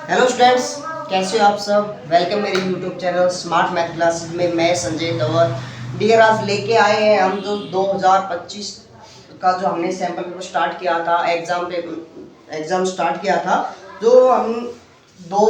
Hello students, कैसे हो आप सब। वेलकम मेरे YouTube channel smart math classes में। मैं संजय तंवर डियर आज लेके आए हैं हम जो 2025 का जो हमने सैम्पल पेपर स्टार्ट किया था, एग्ज़ाम स्टार्ट किया था। जो हम दो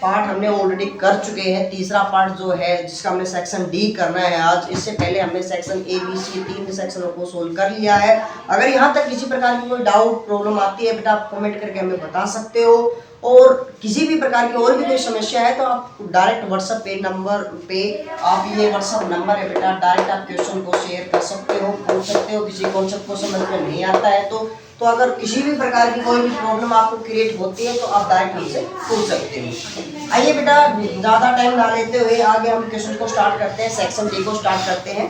पार्ट हमने ऑलरेडी कर चुके हैं। तीसरा पार्ट जो है जिसका हमने सेक्शन डी करना है आज। इससे पहले हमने सेक्शन ए बी सी 3 सेक्शनों को सोल्व कर लिया है। अगर यहाँ तक किसी प्रकार की कोई डाउट प्रॉब्लम आती है बेटा, आप कमेंट करके हमें बता सकते हो। और किसी भी प्रकार की और भी कोई समस्या है तो आप डायरेक्ट व्हाट्सएप पे नंबर पे, आप ये व्हाट्सएप नंबर है बेटा, डायरेक्ट आप क्वेश्चन को शेयर कर सकते हो, पूछ सकते हो। किसी कॉन्सेप्ट को समझ में नहीं आता है तो अगर किसी भी प्रकार की कोई भी प्रॉब्लम आपको क्रिएट होती है तो आप डायरेक्ट हमसे पूछ सकते हो। आइए बेटा, ज़्यादा टाइम ना लेते हुए आगे हम क्वेश्चन को स्टार्ट करते हैं। सेक्शन डी को स्टार्ट करते हैं।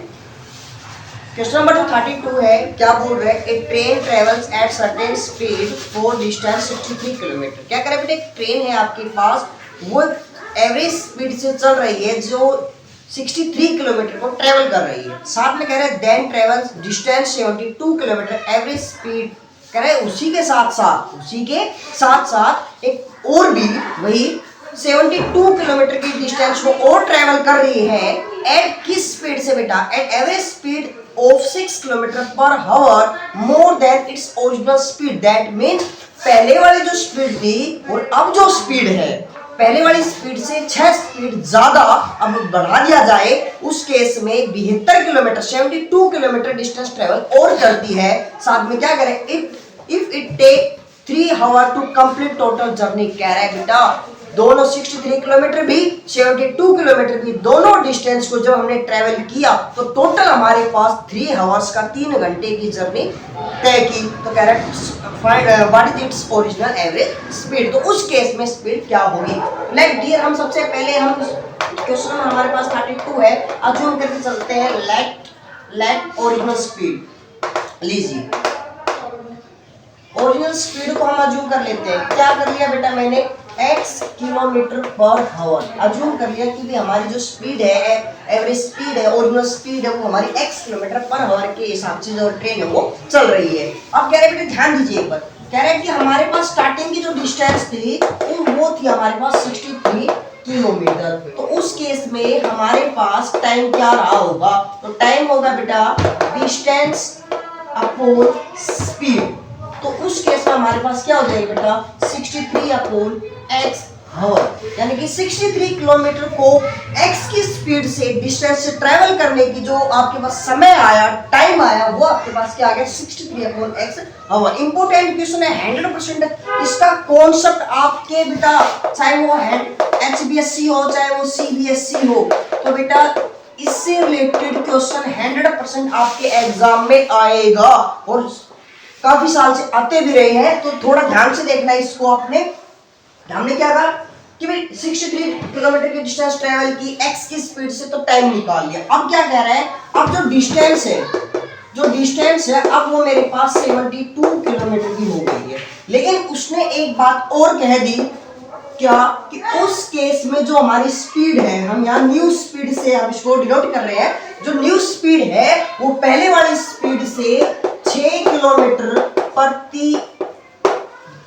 क्वेश्चन नंबर 32 है, क्या बोल रहे हैं, a train travels at certain speed for distance 63 kilometre. क्या करें बेटे, एक ट्रेन है आपके पास, वो एवरेज स्पीड से चल रही है जो 63 किलोमीटर को ट्रेवल कर रही है। साथ में कह रहे हैं then travels distance 72 kilometre average speed. कह रहे हैं उसी के साथ साथ एक और भी वही 72 किलोमीटर की डिस्टेंस को और ट्रेवल कर रही है। एट किस स्पीड से बेटा, at average speed of 6 kilometre per hour more than its original speed. That mean पहले वाली जो स्पीड थी और अब जो स्पीड है, पहले वाली स्पीड से 6 स्पीड ज्यादा अब बढ़ा दिया जाए, उस केस में 72 किलोमीटर 72 किलोमीटर डिस्टेंस ट्रेवल और करती है। साथ में क्या करें, if it take 3 hour to complete total journey. कह रहा है बेटा दोनों 63 किलोमीटर भी 72 किलोमीटर भी दोनों डिस्टेंस को जब हमने ट्रेवल किया तो टोटल हमारे पास 3 आवर्स का 3 घंटे की जर्नी तय की। तो कह रहा है what is its original average speed. तो उस केस में स्पीड क्या होगी। लेट डियर, हम सबसे पहले हम क्वेश्चन हमारे पास 32 है, अज्यूम करके चलते हैं। लेट ओरिजिनल स्पीड लीजिए, ओरिजिनल स्पीड को हम अज्यूम कर लेते हैं। क्या कर लिया बेटा मैंने, x kilometre per our assume कर लिया कि भी हमारी जो स्पीड है, एवरेज स्पीड है, ओरिजिनल स्पीड है, वो हमारी x किलोमीटर पर आवर के हिसाब से जो ट्रेन है वो चल रही है। अब कह रहे बेटे ध्यान दीजिए एक बार, कह रहे हैं कि हमारे पास स्टार्टिंग की जो डिस्टेंस थी वो थी हमारे पास 63 किलोमीटर। तो उस केस में हमारे पास टाइम क्या रहा होगा, तो टाइम होगा बेटा डिस्टेंस अपॉन स्पीड। तो उस केस में हमारे पास क्या हो जाएगा बेटा, 63 अपॉन x आवर, यानी कि 63 किलोमीटर को x की स्पीड से डिस्टेंस से ट्रेवल करने की जो आपके पास समय आया, टाइम आया, वो आपके पास क्या आ गया, 63 upon x hour. Important question है, 100% इसका कॉन्सेप्ट आपके बेटा, चाहे वो HBSC हो चाहे वो CBSC हो, तो बेटा इससे रिलेटेड क्वेश्चन 100% आपके एग्जाम में आएगा और काफी साल से आते भी रहे हैं। तो थोड़ा ध्यान से देखना है इसको। हमने क्या कहा कि भाई 63 किलोमीटर की डिस्टेंस ट्रेवल की x की स्पीड से, तो टाइम निकाल लिया। अब क्या कह रहा है, अब जो डिस्टेंस है अब वो मेरे पास 72 किलोमीटर की हो गई है। लेकिन उसने एक बात और कह दी, क्या कि उस केस में जो हमारी स्पीड है, हम यहाँ न्यू स्पीड से हम इसको डिनोट कर रहे हैं, जो न्यू स्पीड है वो पहले वाली स्पीड से 6 किलोमीटर प्रति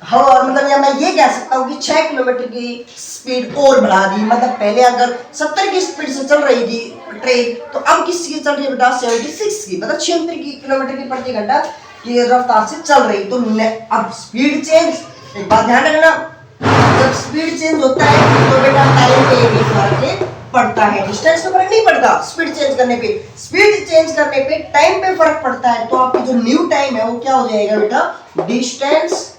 आवर, मतलब या मैं ये कह सकता हूँ कि 6 किलोमीटर की स्पीड और बढ़ा दी। मतलब पहले अगर 70 की स्पीड से चल रही थी ट्रेन, तो अब किसकी चल रही है बेटा, 76 की, मतलब 76 किलोमीटर की प्रति घंटा की रफ्तार से चल रही। तो अब स्पीड चेंज, एक बात ध्यान रखना, जब स्पीड चेंज होता है तो बेटा टाइम पे भी फर्क पड़ता है, डिस्टेंस पे फर्क नहीं पड़ता। स्पीड चेंज करने पे टाइम पे फर्क पड़ता है। तो आपकी जो न्यू टाइम है वो क्या हो जाएगा बेटा, distance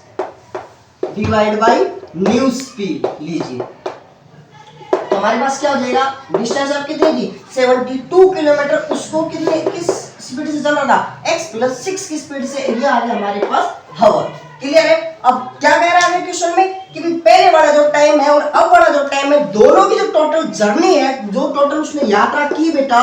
divide by new speed. लीजिए, तो हमारे पास क्या हो जाएगा, डिस्टेंस अब कितनी थी 72 किलोमीटर, उसको किस स्पीड से चल रहा था, x प्लस 6 की स्पीड से, ये आ गया हमारे पास आवर। क्लियर है। अब क्या कह रहा है क्वेश्चन में कि पहले वाला जो टाइम है और अब वाला जो टाइम है, दोनों की जो टोटल जर्नी है, जो टोटल उसने यात्रा की बेटा,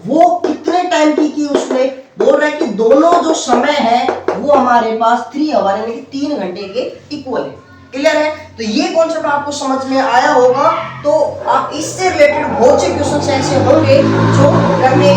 वो कितने टाइम की उसने, बोल रहा है कि दोनों जो समय है वो हमारे पास 3 आवर यानी कि 3 घंटे के इक्वल है। क्लियर है। तो ये कॉन्सेप्ट आपको समझ में आया होगा। तो आप इससे रिलेटेड बहुत से क्वेश्चन ऐसे होंगे जो करने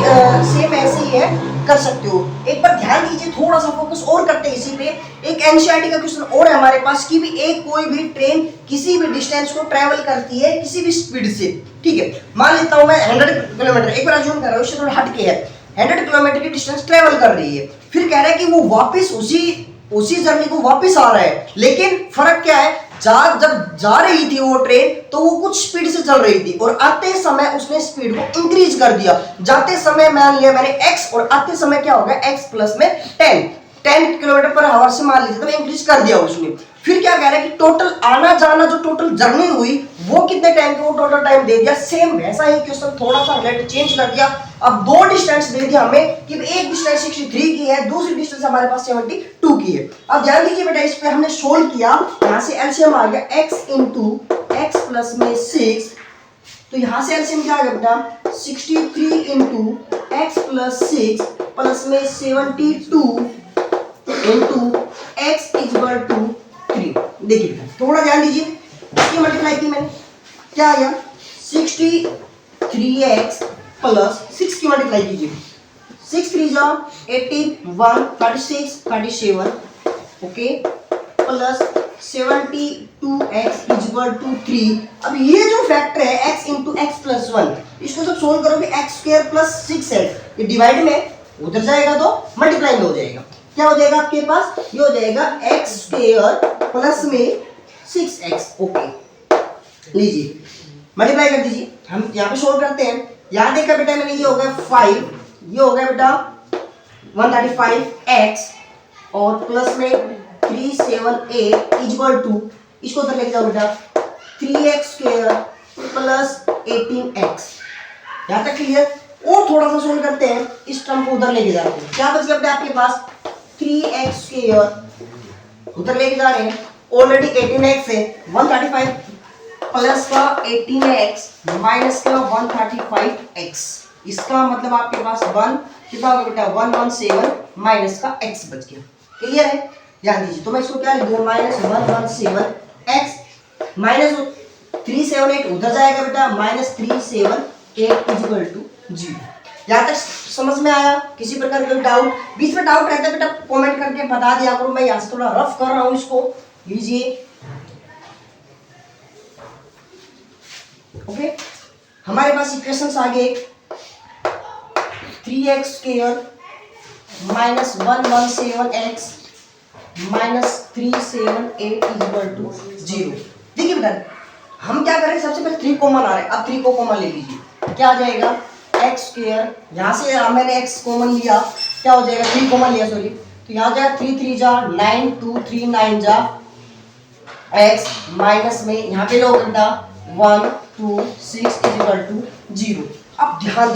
सेम ऐसे है कर सकते हो। एक बार ध्यान दीजिए, थोड़ा सा फोकस और करते हैं इसी पे। एक एनसीईआरटी का क्वेश्चन और है हमारे पास कि भी एक कोई भी ट्रेन किसी भी डिस्टेंस को ट्रेवल करती है किसी भी स्पीड से, ठीक है। मान लेता हूं मैं 100 किलोमीटर, एक बार अज्यूम कर रहा हूं, इससे थोड़ा हट के है, 100 किलोमीटर की डिस्टेंस ट्रेवल कर रही है। फिर कह रहा है कि वो वापस उसी जर्नी को वापस आ रहा है, लेकिन फर्क क्या है, जब जा रही थी वो ट्रेन तो वो कुछ स्पीड से चल रही थी और आते समय उसने स्पीड को इंक्रीज कर दिया। जाते समय मान लिया मैंने x और आते समय क्या हो गया x प्लस में 10 किलोमीटर पर आवर से मान लीजिए, तो इंक्रीज कर दिया उसने। फिर क्या कह रहा है कि टोटल आना जाना जो टोटल जर्नी हुई वो कितने टाइम की, वो टोटल टाइम दे दिया। सेम वैसा ही क्वेश्चन थोड़ा सा रिलेटेड चेंज कर दिया। अब दो डिस्टेंस दे दिया हमें कि एक डिस्टेंस 63 की है, दूसरी डिस्टेंस हमारे पास 72 की है। अब ध्यान दीजिए बेटा, इस पे हमने सोल्व किया, यहां से एलसीएम आ गया x इंटू एक्स प्लस में 6, तो यहां से एलसीएम क्या आ गया बेटा 63 इंटू एक्स प्लस 6 प्लस में 72 इंटू एक्स इक्वल टू 3। देखिए थोड़ा ध्यान दीजिए, इसकी मल्टीप्लाई की मैंने, क्या आ गया 63x प्लस 6 की मल्टीप्लाई कीजिए, 6 3 जा 81 36 37 okay plus 72x equal to 3। अब ये जो फैक्टर है x इंटू एक्स प्लस 1, इसको जब सोल्व करोगे x स्क्वायर प्लस 6x, ये डिवाइड में उधर जाएगा तो मल्टीप्लाई में हो जाएगा। क्या हो जाएगा आपके पास, ये हो जाएगा एक्स स्क्वायर प्लस में 6x। ओके लीजिए मल्टीप्लाई कर दीजिए, हम यहाँ पे सोल्व करते हैं। यहाँ देखा बेटा मैंने, ये हो गया 5, ये हो गया बेटा 135x और प्लस में 378 इक्वल टू, इसको उधर लेके जाओ बेटा 3x स्क्वायर प्लस 18x। यहाँ तक क्लियर। और थोड़ा सा सोल्व करते हैं, इस टर्म को उधर लेके जाते हैं। क्या बच गया बेटा आपके पास 3x स्क्वायर, उधर लेके जा रहे हैं, ऑलरेडी 18x है, 135 प्लस का 18x माइनस का 135x, इसका मतलब आपके पास 1 कितना होगा बेटा 117 माइनस का x बच गया। क्लियर है, ध्यान दीजिए। तो मैं इसको क्या लिख दूंगा माइनस 117x माइनस 378 उधर जाएगा बेटा माइनस 378 इक्वल टू 0। यहाँ तक समझ में आया? किसी प्रकार का डाउट, बीच में डाउट रहता है बेटा कमेंट करके बता दिया करो, मैं यहाँ से थोड़ा रफ कर रहा हूँ इसको, लीजिए। ओके हमारे पास इक्वेशंस आ गए, 3x square minus 117x minus 378 equal to 0। देखिए बेटा हम क्या करें, सबसे पहले 3 कॉमन आ रहा है, अब 3 को कॉमन ले लीजिए, क्या आ जाएगा एक्स स्क्वायर, यहाँ से मैंने x कॉमन लिया, क्या हो जाएगा 3 कॉमन लिया सॉरी, तो यहाँ जाएगा 3 3 जा 9 2 3 9 जा x माइनस में यहाँ पे लो बेटा 1 2 6 इक्वल टू 0। अब ध्यान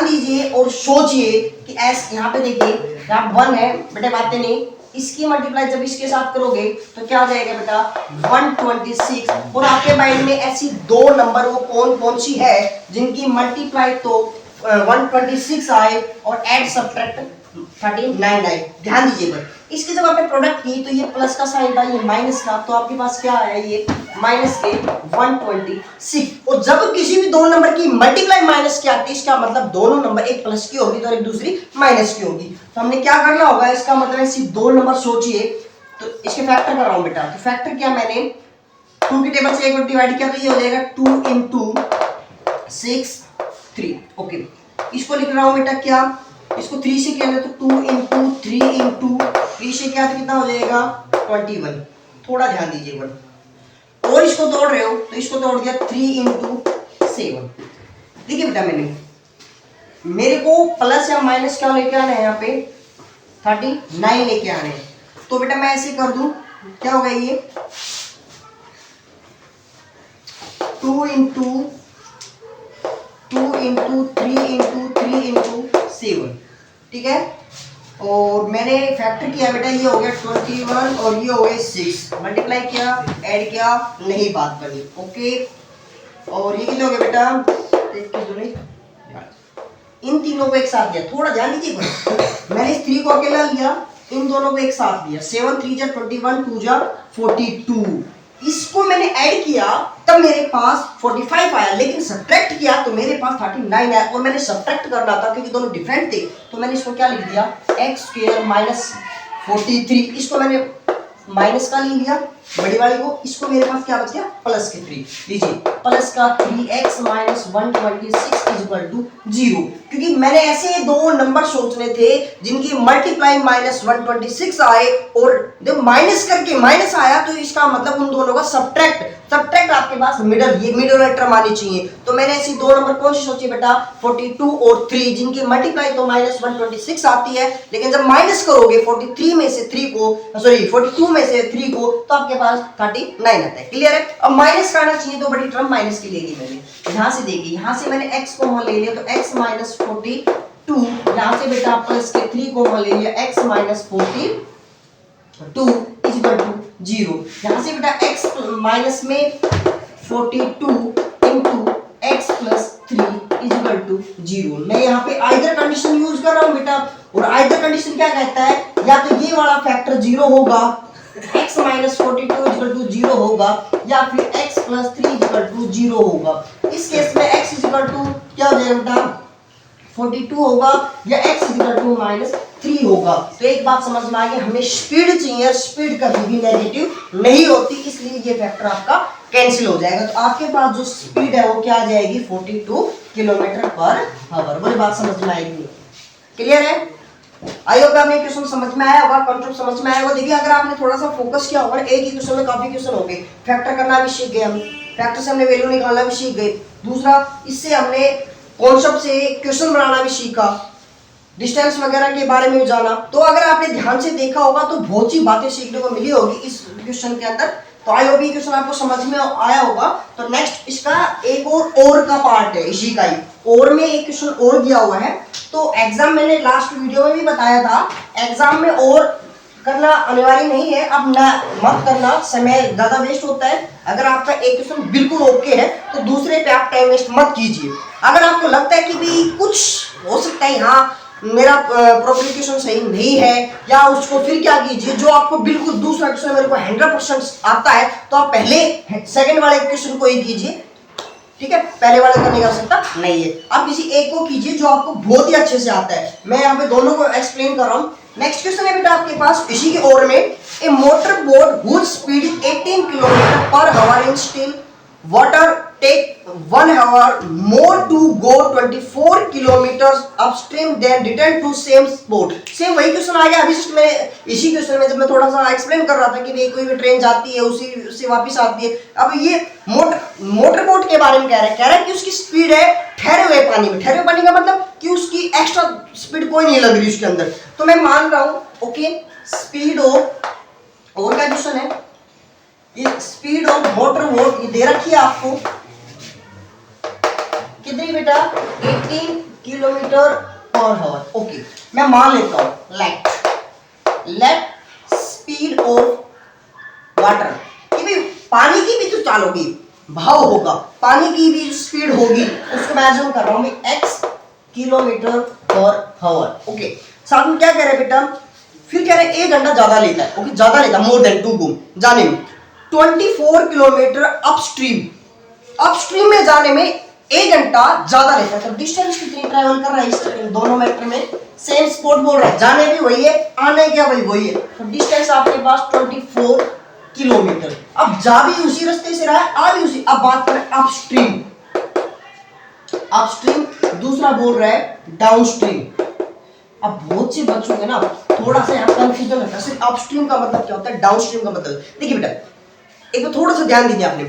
दीजिए और सोचिए कि s यहाँ पे देखिए यहाँ 1 है बेटे, बातें नहीं, इसकी मल्टीप्लाई जब इसके साथ करोगे तो क्या हो जाएगा बेटा 126। और आपके माइंड में ऐसी 2 नंबर वो कौन कौन सी है जिनकी मल्टीप्लाई तो 126 आए और ऐड सब्ट्रैक्ट 39 आए। ध्यान दीजिए पर इसके जब आपने प्रोडक्ट की तो ये प्लस का साइन था, ये माइनस का, तो आपके पास क्या आया ये माइनस के 126। और जब किसी भी 2 नंबर की मल्टीप्लाई माइनस की आती है, इसका मतलब दोनों नंबर एक प्लस की होगी तो एक दूसरी माइनस की होगी। तो हमने क्या करना होगा, इसका मतलब है सिर्फ 2 नंबर सोचिए, तो इसके फैक्टर कर रहा हूं बेटा। तो फैक्टर किया मैंने 2 की टेबल से एक बार डिवाइड किया तो ये हो जाएगा 2 इंटू 6 3। ओके इसको लिख रहा हूं बेटा, क्या इसको 3 से किया तो 2 इंटू 3 इंटू 3 से क्या तो कितना हो जाएगा 21। थोड़ा ध्यान दीजिए बट, और इसको तोड़ रहे हो तो इसको तोड़ दिया 3 इंटू 7। देखिए बेटा मेरे को प्लस या माइनस क्या लेके आना है, यहाँ पे 39 लेके आने हैं। तो बेटा मैं ऐसे कर दूं, क्या होगा ये 2 इंटू 3 इंटू 3 इंटू 7, ठीक है। और मैंने फैक्टर किया बेटा, ये हो गया 21 और ये हो गए 6, मल्टीप्लाई किया ऐड किया, नहीं बात बनी। ओके और ये कितने हो गए बेटा, इन तीनों को एक साथ लिया, थोड़ा ध्यान दीजिए मैंने इस 3 को अकेला लिया, इन दोनों को एक साथ लिया, 7 3 जा 21 2 जा 42, इसको मैंने ऐड किया तब मेरे पास 45 आया, लेकिन सब्ट्रैक्ट किया तो मेरे पास 39 आया। और मैंने सब्ट्रैक्ट करना था क्योंकि दोनों डिफरेंट थे, तो मैंने इसको क्या लिख दिया, एक्स स्क्वायर माइनस 43। इसको मैंने माइनस का ले लिया बड़ी वाली को, इसको मेरे पास क्या बच गया, प्लस के 3। लीजिए प्लस का 3x minus 126 is equal to 0। क्योंकि मैंने ऐसे दो नंबर सोचने थे जिनकी मल्टीप्लाई माइनस 126 आए, और जब माइनस करके माइनस आया तो इसका मतलब उन दोनों का सब्ट्रैक्ट आपके पास मिडल, ये मिडल लेटर आनी चाहिए। तो मैंने ऐसी दो नंबर कौन सी सोची बेटा, 42 और 3, जिनकी मल्टीप्लाई तो माइनस 126 आती है, लेकिन जब माइनस करोगे 43 में से 3 को, सॉरी 42 में से 3 को, तो आपके पास 39 आता है। क्लियर है? अब माइनस करना चाहिए तो बड़ी टर्म माइनस की लेगी मैंने, यहां से देगी, यहां से मैंने x को ले लिया तो x माइनस 42, यहां से बेटा प्लस के 3 को ले लिया x minus 42 is equal to 0। यहां से बेटा x माइनस में 42 into x plus 3 is equal to 0। मैं यहाँ पे आइदर कंडीशन यूज कर रहा हूँ बेटा, और आइदर कंडीशन क्या कहता है, या तो ये वाला फैक्टर 0 होगा, x minus 42 is equal to 0 होगा, या फिर x plus 3 is equal to 0 होगा। इस केस में x इज इक्वल टू क्या हो जाएगा बेटा, 42 होगा, या x is equal to minus 3 होगा। तो एक बात समझ में आ गई, हमें स्पीड चाहिए, स्पीड कभी भी नेगेटिव नहीं होती, इसलिए ये फैक्टर आपका कैंसिल हो जाएगा। तो आपके पास जो स्पीड है वो क्या आ जाएगी, 42 किलोमीटर पर आवर। बोले बात समझ में आएगी? क्लियर है? आई होप आपने क्वेश्चन समझ में आया होगा, कॉन्सेप्ट समझ में आया होगा। देखिए अगर आपने थोड़ा सा फोकस किया होगा, एक ही क्वेश्चन में काफी क्वेश्चन हो गए, फैक्टर करना भी सीख गए हम, फैक्टर से हमने वैल्यू निकालना भी सीख गए। दूसरा, इससे हमने कॉन्सेप्ट से क्वेश्चन बनाना भी सीखा, डिस्टेंस वगैरह के बारे में जाना। तो अगर आपने ध्यान से देखा होगा तो बहुत सी बातें सीखने को मिली होगी इस क्वेश्चन के अंदर। तो आई होप ये क्वेश्चन आपको समझ में आया होगा। तो नेक्स्ट इसका एक और का पार्ट है, इसी का ही और में एक क्वेश्चन और दिया हुआ है। तो एग्जाम मैंने लास्ट वीडियो में भी बताया था, एग्जाम में और करना अनिवार्य नहीं है, अब ना मत करना, समय ज्यादा वेस्ट होता है। अगर आपका एक क्वेश्चन बिल्कुल ओके है तो दूसरे पे आप टाइम वेस्ट मत कीजिए। अगर आपको लगता है कि भी कुछ हो सकता है, हाँ मेरा प्रोपोजिशन सही नहीं है, या उसको फिर क्या कीजिए, जो आपको बिल्कुल दूसरा क्वेश्चन मेरे को 100% आता है, तो आप पहले सेकंड वाले क्वेश्चन को ही कीजिए, ठीक है? पहले वाले करने की आवश्यकता नहीं है, आप किसी एक को कीजिए जो आपको बहुत ही अच्छे से आता है। मैं यहाँ पे दोनों को एक्सप्लेन कर रहा हूँ। नेक्स्ट क्वेश्चन है बेटा आपके पास इसी की ओर में, a motor boat whose speed 18 kilometre per hour in still water take 1 hour more to go 24 kilometers upstream then return to same spot। Same वही क्वेश्चन आ गया अभी जस्ट मैंने इसी क्वेश्चन में, जब मैं थोड़ा सा एक्सप्लेन कर रहा था कि भाई कोई भी ट्रेन जाती है उसी से वापस आती है। अब ये मोटर बोट के बारे में कह रहा है कि उसकी स्पीड है ठहरे हुए पानी में। ठहरे हुए पानी का मतलब कि उसकी एक्स्ट्रा स्पीड कोई नहीं लग रही उसके अंदर। तो मैं मान रहा हूं ओके, स्पीड ऑफ, और क्या क्वेश्चन है, ये स्पीड ऑफ मोटर बोट ये दे रखी है आपको कितनी बेटा, 18 किलोमीटर पर आवर। ओके, मैं मान लेता हूं लेट स्पीड ऑफ वाटर, कि भाई पानी की भी तो चाल होगी, भाव होगा, पानी की भी स्पीड होगी, उसको मैं अज्यूम कर रहा हूं x kilometre per our. Okay, साथ में क्या कह रहे हैं बेटा, फिर कह रहे हैं 1 घंटा ज्यादा लेता है। ओके, ज्यादा लेता है, मोर देन 2 गुम जाने में, 24 किलोमीटर अपस्ट्रीम में जाने में 1 घंटा ज्यादा लेता है। तो डिस्टेंस कितनी ट्रैवल कर रहा है इस दोनों मैटर में, सेम स्पॉट बोल रहा है, जाने भी वही है, आने क्या वही है। तो डिस्टेंस आपके पास 24 किलोमीटर। अब जा भी उसी रास्ते से रहा है, आ भी उसी। अब बात करें अपस्ट्रीम, दूसरा बोल रहा है डाउनस्ट्रीम। अब बहुत से बच्चों के ना थोड़ा सा यहाँ कंफ्यूजन होता है, सिर्फ अपस्ट्रीम का मतलब क्या होता है, डाउनस्ट्रीम का मतलब। देखिए बेटा एक बार थोड़ा सा ध्यान दीजिए आपने,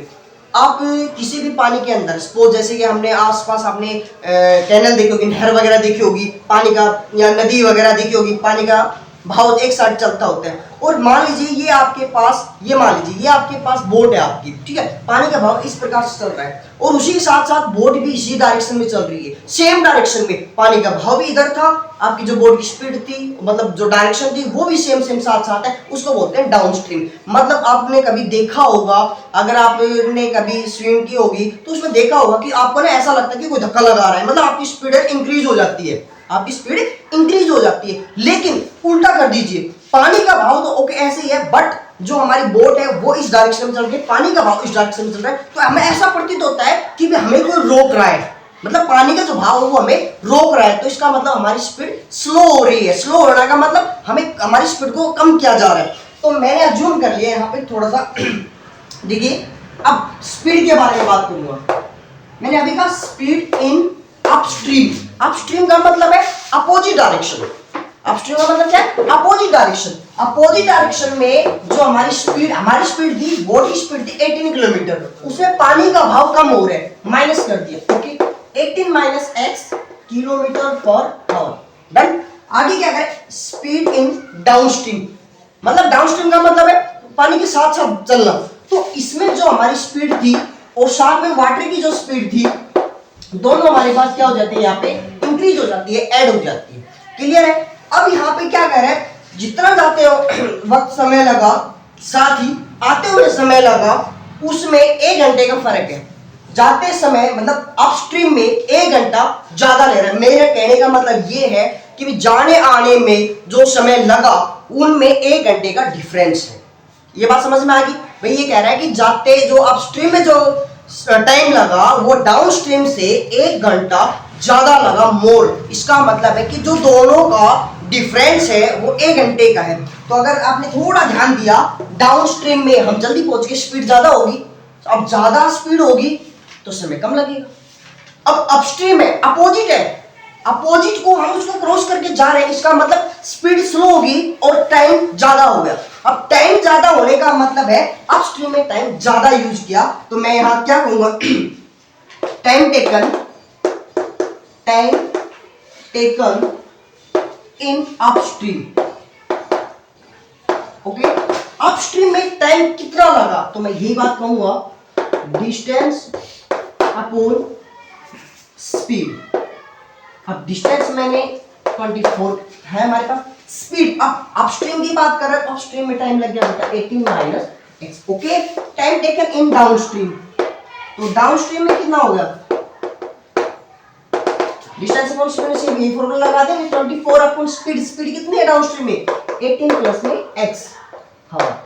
आप किसी भी पानी के अंदर सपोज जैसे कि हमने आसपास आपने कैनल देखी होगी, नहर वगैरह देखी होगी पानी का, या नदी वगैरह देखी होगी, पानी का भाव एक साथ चलता होता है। और मान लीजिए ये आपके पास, ये मान लीजिए ये आपके पास बोट है आपकी, ठीक है, पानी का भाव इस प्रकार से चल रहा है, और उसी के साथ साथ बोट भी इसी डायरेक्शन में चल रही है, सेम डायरेक्शन में। पानी का भाव भी इधर था, आपकी जो बोट की स्पीड थी, मतलब जो डायरेक्शन थी वो भी सेम साथ साथ है, उसको बोलते हैं डाउनस्ट्रीम। मतलब आपने कभी देखा होगा, अगर आपने कभी स्विम की होगी तो उसमें देखा होगा कि आपको ना ऐसा लगता है कि कोई धक्का लगा रहा है, मतलब आपकी स्पीड इंक्रीज हो जाती है, आपकी स्पीड इंक्रीज हो जाती है। लेकिन उल्टा कर दीजिए, पानी का भाव तो ओके ऐसे ही है, बट जो हमारी बोट है वो इस डायरेक्शन में चल रही है, पानी का भाव इस डायरेक्शन में चल रहा है, तो हमें ऐसा प्रतीत होता है कि हमें कोई रोक रहा है, मतलब पानी का जो भाव है वो हमें रोक रहा है, तो इसका मतलब हमारी स्पीड स्लो हो रही है। स्लो होने का मतलब हमें हमारी स्पीड को कम किया जा रहा है। तो मैंने अज्यूम कर लिया यहाँ पे थोड़ा सा देखिए, अब स्पीड के बारे में बात करूंगा। मैंने अभी कहा स्पीड इन अपस्ट्रीम। अपस्ट्रीम का मतलब है अपोजिट डायरेक्शन। अपस्ट्रीम का मतलब क्या है? Opposite direction. अपोजिट डायरेक्शन में जो हमारी स्पीड थी, बोट की स्पीड थी 18 किलोमीटर, उसमें पानी का भाव कम हो रहा है, माइनस कर दिया। Okay, 18 minus x kilometre per our. Done. आगे क्या करें? Speed in downstream. मतलब डाउनस्ट्रीम का मतलब है पानी के साथ साथ चलना। तो इसमें जो हमारी स्पीड थी और साथ में वाटर की जो स्पीड थी, दोनों हमारे पास क्या हो जाती है, यहाँ पे इंक्रीज हो जाती है, ऐड हो जाती है। क्लियर है? अब यहाँ पे क्या कह रहा है, जितना जाते हो वक्त समय लगा, साथ ही आते हुए समय लगा, उसमें 1 घंटे का फर्क है। जाते समय मतलब अपस्ट्रीम में 1 घंटा ज्यादा ले रहा है। मेरे कहने का मतलब ये है कि जाने आने में जो समय लगा उनमें 1 घंटे का डिफरेंस है। ये बात समझ में आ गई भाई? ये कह रहा है कि जाते जो अपस्ट्रीम में जो टाइम लगा वो डाउनस्ट्रीम से 1 घंटा ज्यादा लगा, मोर। इसका मतलब है कि जो दोनों का डिफरेंस है वो 1 घंटे का है। तो अगर आपने थोड़ा ध्यान दिया, डाउनस्ट्रीम में हम जल्दी पहुंच गए, स्पीड ज्यादा होगी। अब ज्यादा स्पीड होगी तो समय कम लगेगा। अब अपस्ट्रीम है, अपोजिट है, अपोजिट को हम उसको क्रॉस करके जा रहे हैं, इसका मतलब स्पीड स्लो होगी और टाइम ज्यादा हो गया। अब टाइम ज्यादा होने का मतलब है अपस्ट्रीम में टाइम ज्यादा यूज किया, तो मैं यहां क्या कहूंगा? Time taken in upstream. Okay, upstream में टाइम कितना लगा, तो मैं यही बात कहूंगा, डिस्टेंस अपॉन स्पीड। अब डिस्टेंस मैंने 24 है हमारे पास, स्पीड अब अपस्ट्रीम की बात कर रहे हैं, अपस्ट्रीम में टाइम लग गया बेटा 18 minus x. Okay, time taken in downstream, तो डाउनस्ट्रीम में कितना हो गया? डिस्टेंस अपॉन स्पीड से यही फॉर्मूला लगा देंगे, 24 अपॉन स्पीड। स्पीड कितनी है डाउनस्ट्रीम में? 18 प्लस में एक्स। हाँ,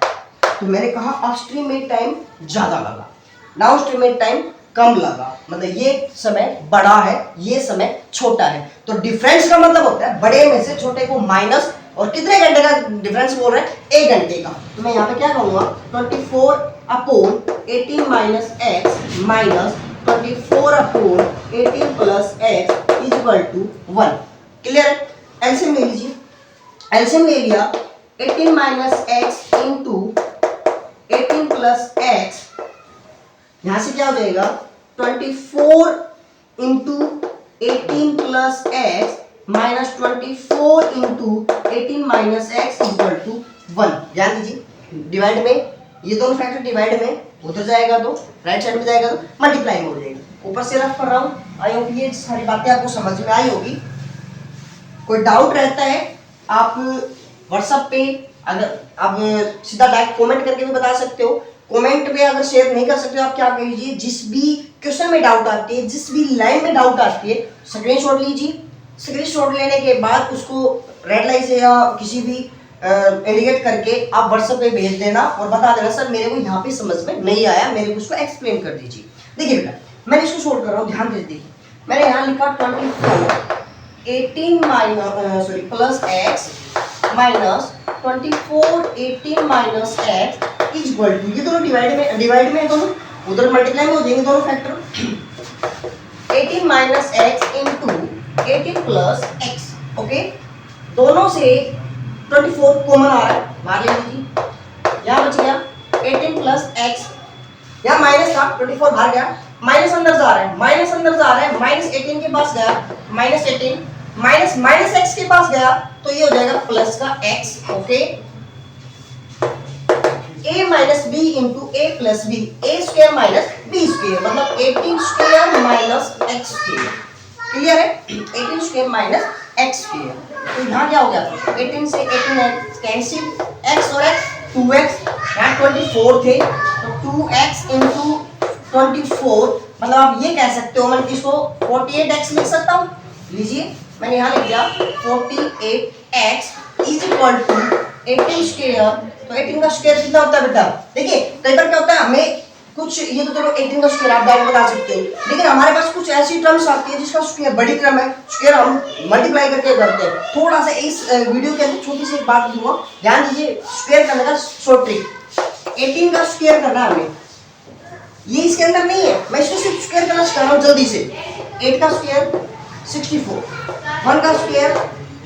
तो मैंने कहा अपस्ट्रीम में टाइम ज्यादा लगा, डाउनस्ट्रीम में टाइम कम लगा, मतलब ये समय बड़ा है, ये समय छोटा है। तो डिफरेंस का मतलब होता है बड़े में से छोटे को माइनस, और कितने घंटे का डिफरेंस बोल रहे हैं? 1 घंटे का। तो मैं यहाँ पे क्या कहूंगा? 24 upon 18 minus x minus 24 upon 18 plus x is equal to 1। Clear है? एलसीएम ले लीजिए। एलसीएम ले लिया, 18 minus x into 18 plus x, यहां से क्या हो जाएगा? 24 into 18 plus x minus 24 into 18 minus x equal to 1। ध्यान दीजिए, डिवाइड में ये दोनों फैक्टर डिवाइड में उधर जाएगा तो राइट साइड में जाएगा तो मल्टीप्लाई में हो जाएगा। ऊपर से रफ कर रहा हूं, आई होप ये सारी बातें आपको समझ में आई होगी। कोई डाउट रहता है आप व्हाट्सएप पे, अगर आप सीधा डायरेक्ट कमेंट करके भी बता सकते हो। कमेंट पे अगर शेयर नहीं कर सकते हो आप क्या कीजिए, जिस भी क्वेश्चन में डाउट आती है, जिस भी लाइन में डाउट आती है, स्क्रीनशॉट लीजिए। स्क्रीनशॉट लेने के बाद उसको रेड लाइन से या किसी भी इंडिकेट करके आप व्हाट्सएप पे भेज देना और बता देना सर मेरे को यहाँ पे समझ में नहीं आया, मेरे को उसको एक्सप्लेन कर दीजिए। देखिए बेटा, मैंने इसको शॉर्ट कर रहा हूँ, ध्यान से देखिए। मैंने यहाँ लिखा 24 18 minus sorry plus x minus 24 18 minus x is equal to, ये दोनों डिवाइड में दोनों, उधर मल्टीप्लाई में हो जाएंगे दोनों factor. 18 minus x into 18 plus x. Okay, दोनों से 24 कॉमन आ रहा है, बाहर ले लीजिए। यहाँ बच गया 18 प्लस एक्स, यहाँ माइनस था 24 बाहर गया, माइनस अंदर जा रहा है, माइनस अंदर जा रहा है, माइनस 18 के पास गया, माइनस 18 माइनस माइनस एक्स के पास गया तो ये हो जाएगा प्लस का x. Okay, a minus b into a plus b, a square minus b square, मतलब 18 square minus x square. Clear है? 18 स्क्वायर माइनस एक्स स्क्वायर। तो यहाँ क्या हो गया? 18 से 18 कैंसिल, एक्स और एक्स 2x, यहाँ 24 थे तो 2x इंटू 24, मतलब आप ये कह सकते हो, मैं इसको 48x लिख सकता हूँ। लीजिए, मैंने यहाँ लिख दिया 48x is equal to 18 square, तो 18 का स्क्वायर कितना होता है बेटा? देखिए कई बार क्या होता है, हमें कुछ ये तो चलो 18 का स्क्वायर आप डायरेक्ट बता सकते हो, लेकिन हमारे पास कुछ ऐसी टर्म्स आती है जिसका स्क्वायर बड़ी टर्म है, स्क्वायर हम मल्टीप्लाई करके करते हैं। थोड़ा सा इस वीडियो के अंदर छोटी सी एक बात दूंगा, ध्यान दीजिए, स्क्वायर करने का शॉर्ट ट्रिक। 18 का स्क्वायर करना है हमें, ये इसके अंदर नहीं है, मैं इसको सिर्फ स्क्वायर करना सिखा रहा हूँ जल्दी से। 8 का स्क्वायर 64, 1 का स्क्वायर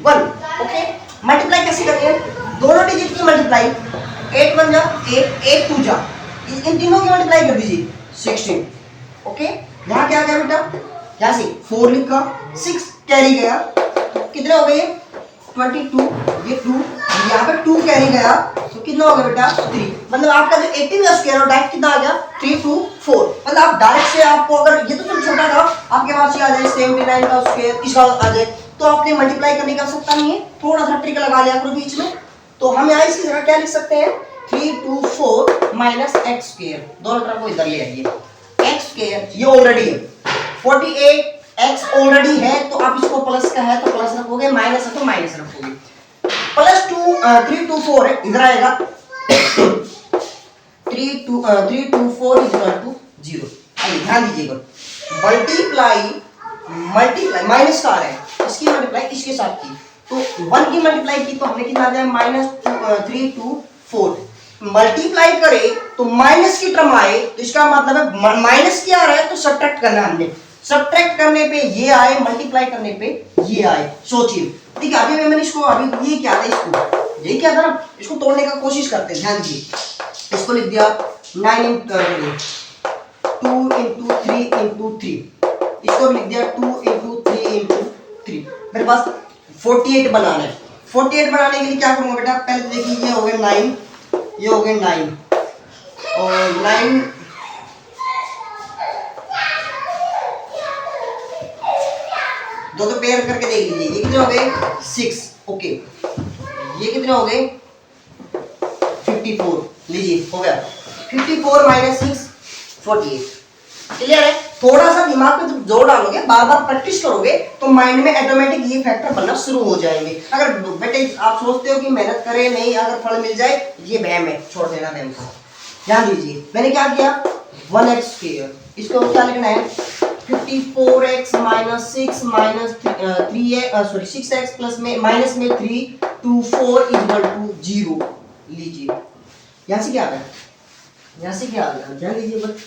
1, ओके। मल्टीप्लाई कैसे करनी है? दोनों डिजिट की मल्टीप्लाई, 8 1 जा 8, 8 2 जा, इन तीनों की मल्टीप्लाई कर दीजिए 16, ओके। यहाँ क्या गया बेटा? यहाँ से 4 लिखा, 6 कैरी गया, कितने हो गए? 22, ये 2, यहाँ पे 2 कैरी गया, तो कितना हो गया बेटा? 3। मतलब आपका जो 18 का स्क्वायर है डायरेक्ट कितना आ गया? 3 2 4। मतलब आप डायरेक्ट से आपको अगर ये तो चलो छोटा था, आपके पास ये आ जाए 79 का स्क्वायर, इसका आ जाए, तो आपने मल्टीप्लाई करने का आवश्यकता नहीं है, थोड़ा सा ट्रिक लगा लिया करो बीच में। तो हम यहाँ इसकी जगह क्या लिख सकते हैं? 3 2 4 माइनस एक्स स्क्वायर, दोनों तरफ को इधर ले आइए, एक्स स्क्वायर ये ऑलरेडी है, 48 एक्स ऑलरेडी है, तो आप इसको प्लस का है तो प्लस रखोगे, माइनस है तो माइनस रखोगे। प्लस 3 2 4 है, इधर आएगा 3 2 4 इज इक्वल टू 0। आइए ध्यान दीजिएगा, मल्टीप्लाई माइनस का आ रहा है, इसकी मल्टीप्लाई इसके साथ की, तो 1 की मल्टीप्लाई की तो हमने कितना आ जाए? माइनस 3 2 4। मल्टीप्लाई करे तो माइनस की टर्म आए, तो इसका मतलब है माइनस क्या आ रहा है तो सब्ट्रैक्ट करना है हमने, सब्ट्रैक्ट करने पे ये आए, मल्टीप्लाई करने पे ये आए। सोचिए, ठीक है। अभी मैंने इसको, अभी ये क्या था, इसको ये क्या था ना, इसको तोड़ने का कोशिश करते हैं, ध्यान दीजिए। इसको लिख दिया 9 2 into 3 into 3, इसको लिख दिया 2 into 3 into 3। मेरे पास 48 बनाना है। 48 बनाने के लिए क्या करूंगा बेटा? पहले देखिए, ये हो गए 9, ये हो गए 9 और 9 दो तो पेयर करके देख लीजिए, ये कितने हो गए? 6, ओके। ये कितने हो गए? 54, लीजिए हो गया 54 माइनस 6 48। क्लियर है? थोड़ा सा दिमाग में जब जोर डालोगे, बार बार प्रैक्टिस करोगे, तो माइंड में ऑटोमेटिक ये फैक्टर बनना शुरू हो जाएंगे। अगर बेटे आप सोचते हो कि मेहनत करें नहीं, अगर फल मिल जाए, ये वहम है, छोड़ देना वहम को। ध्यान दीजिए, मैंने क्या किया? 1x स्क्वायर, इसको क्या लिखना है? 54x minus 6 minus 6x plus में माइनस में 3 2 4 इक्वल टू 0। लीजिए, यहाँ से क्या आ गया? यहाँ से क्या आ गया? ध्यान दीजिए बस।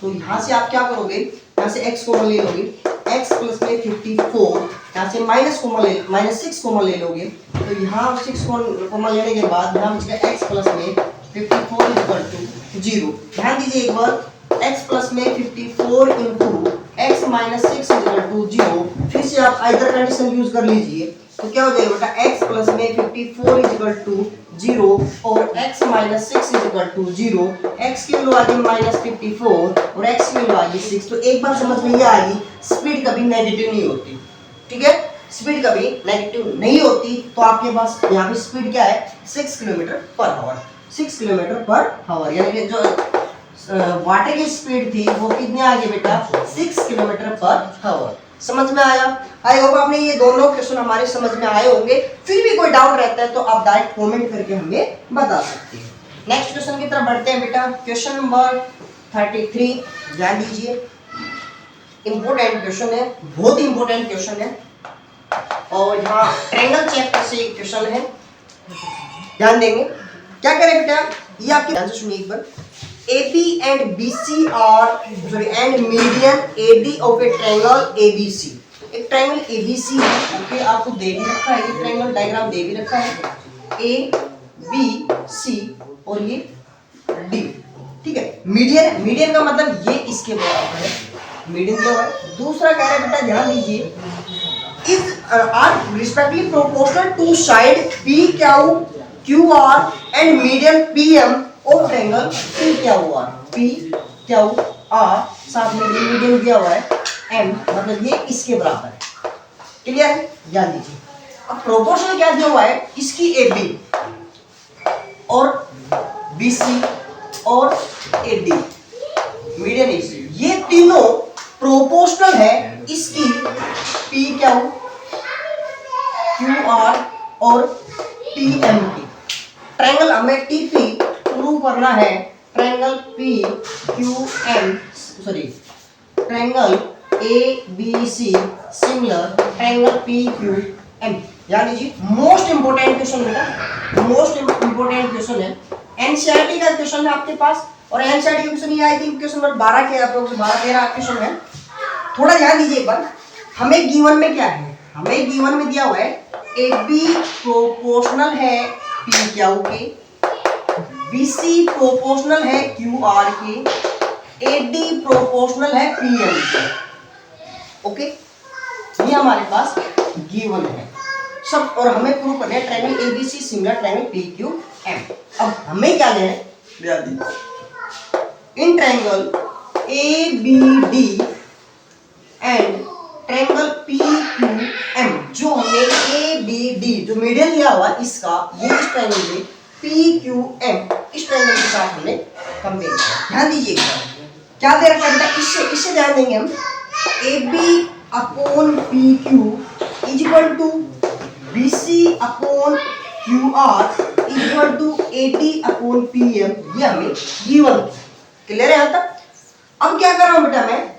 तो यहाँ से आप क्या करोगे? यहाँ से x कॉमन ले लोगे, x प्लस में 54, यहाँ से माइनस कॉमन ले, माइनस 6 कॉमन ले लोगे, तो यहाँ 6 कॉमन लेने के बाद यहाँ बचेगा x प्लस में 54 इक्वल टू 0। ध्यान दीजिए एक बार, x प्लस में 54 into x minus 6 equal to 0। फिर से आप आइदर कंडीशन यूज कर लीजिए, तो क्या हो जाएगा बेटा? x प्लस में 54 इक्वल टू 0 और x minus 6 equal to 0। x की वैल्यू आ गई माइनस 54 और x की वैल्यू आ गई 6। तो एक बार समझ में ये आएगी, स्पीड कभी नेगेटिव नहीं होती, ठीक है? स्पीड कभी नेगेटिव नहीं होती। तो आपके पास यहाँ पे स्पीड क्या है? 6 kilometre per our, 6 kilometre per our, यानी कि जो वाटर की स्पीड थी वो कितनी आ गई बेटा? 6 किलोमीटर पर आवर। समझ में आया? आई होप आपने ये दोनों क्वेश्चन हमारे समझ में आए होंगे। फिर भी कोई डाउट रहता है तो आप डायरेक्ट कमेंट करके हमें बता सकते हैं। नेक्स्ट क्वेश्चन की तरफ बढ़ते हैं बेटा। क्वेश्चन नंबर 33, ध्यान दीजिए, इंपॉर्टेंट क्वेश्चन है, बहुत ही इंपॉर्टेंट क्वेश्चन है, और यहाँ ट्रायंगल चैप्टर से क्वेश्चन है, ध्यान देंगे। क्या करें बेटा? ये आपके ध्यान से सुनिए एक बार। AB and BC are and median AD of a triangle ABC। एक ट्रायंगल ABC है, ओके, आपको दे भी रखा है, ये ट्रायंगल डायग्राम दे भी रखा है, ABC और ये D, ठीक है। मीडियन, मीडियन का मतलब ये इसके बराबर है, मीडियन क्या है? दूसरा कह रहा है बेटा, ध्यान दीजिए, is are respectively proportional to side PQ QR and median PM और ट्रायंगल PQR, PQR साथ में मीडियन दिया हुआ है M, मतलब ये इसके बराबर है। क्लियर है? ध्यान दीजिए। अब प्रोपोर्शनल क्या दिया हुआ है? इसकी AB और BC और AD, मीडियन इसकी, ये तीनों प्रोपोर्शनल है इसकी PQ, QR और PM की। ट्रायंगल हमें टीपी प्रूव करना है, triangle P Q M, sorry triangle A B C similar triangle P Q M. यानी जी मोस्ट इंपोर्टेंट क्वेश्चन बेटा, मोस्ट इंपोर्टेंट क्वेश्चन है, एनसीईआरटी का क्वेश्चन है आपके पास। और एनसीईआरटी का क्वेश्चन ये आई थिंक क्वेश्चन नंबर 12 के आप लोग 12-13 क्वेश्चन है। थोड़ा ध्यान दीजिए एक बार, हमें गिवन में क्या है, हमें गिवन में दिया हुआ है ए बी प्रोपोर्शनल है पी क्यू के, बी सी प्रोपोर्शनल है क्यू आर के, ए डी प्रोपोर्शनल है पी एम के। ओके, ये हमारे पास गिवन है सब, और हमें प्रूव करना है triangle A B C similar triangle P Q M. अब हमें क्या लेना है, in triangle A B D and triangle P Q M, जो हमने ए बी डी जो मीडियन लिया हुआ इसका, ये इस ट्रायंगल में पी क्यू एम इस ट्रायंगल के साथ हमने कंपेयर किया। ध्यान दीजिए क्या दे रखा है, इससे ध्यान देंगे हम, A B upon P Q is equal to B C upon Q R is equal to A D upon P M, ये हमें गिवन। क्लियर है यहाँ तक? अब क्या कर रहा हूं बेटा, मैं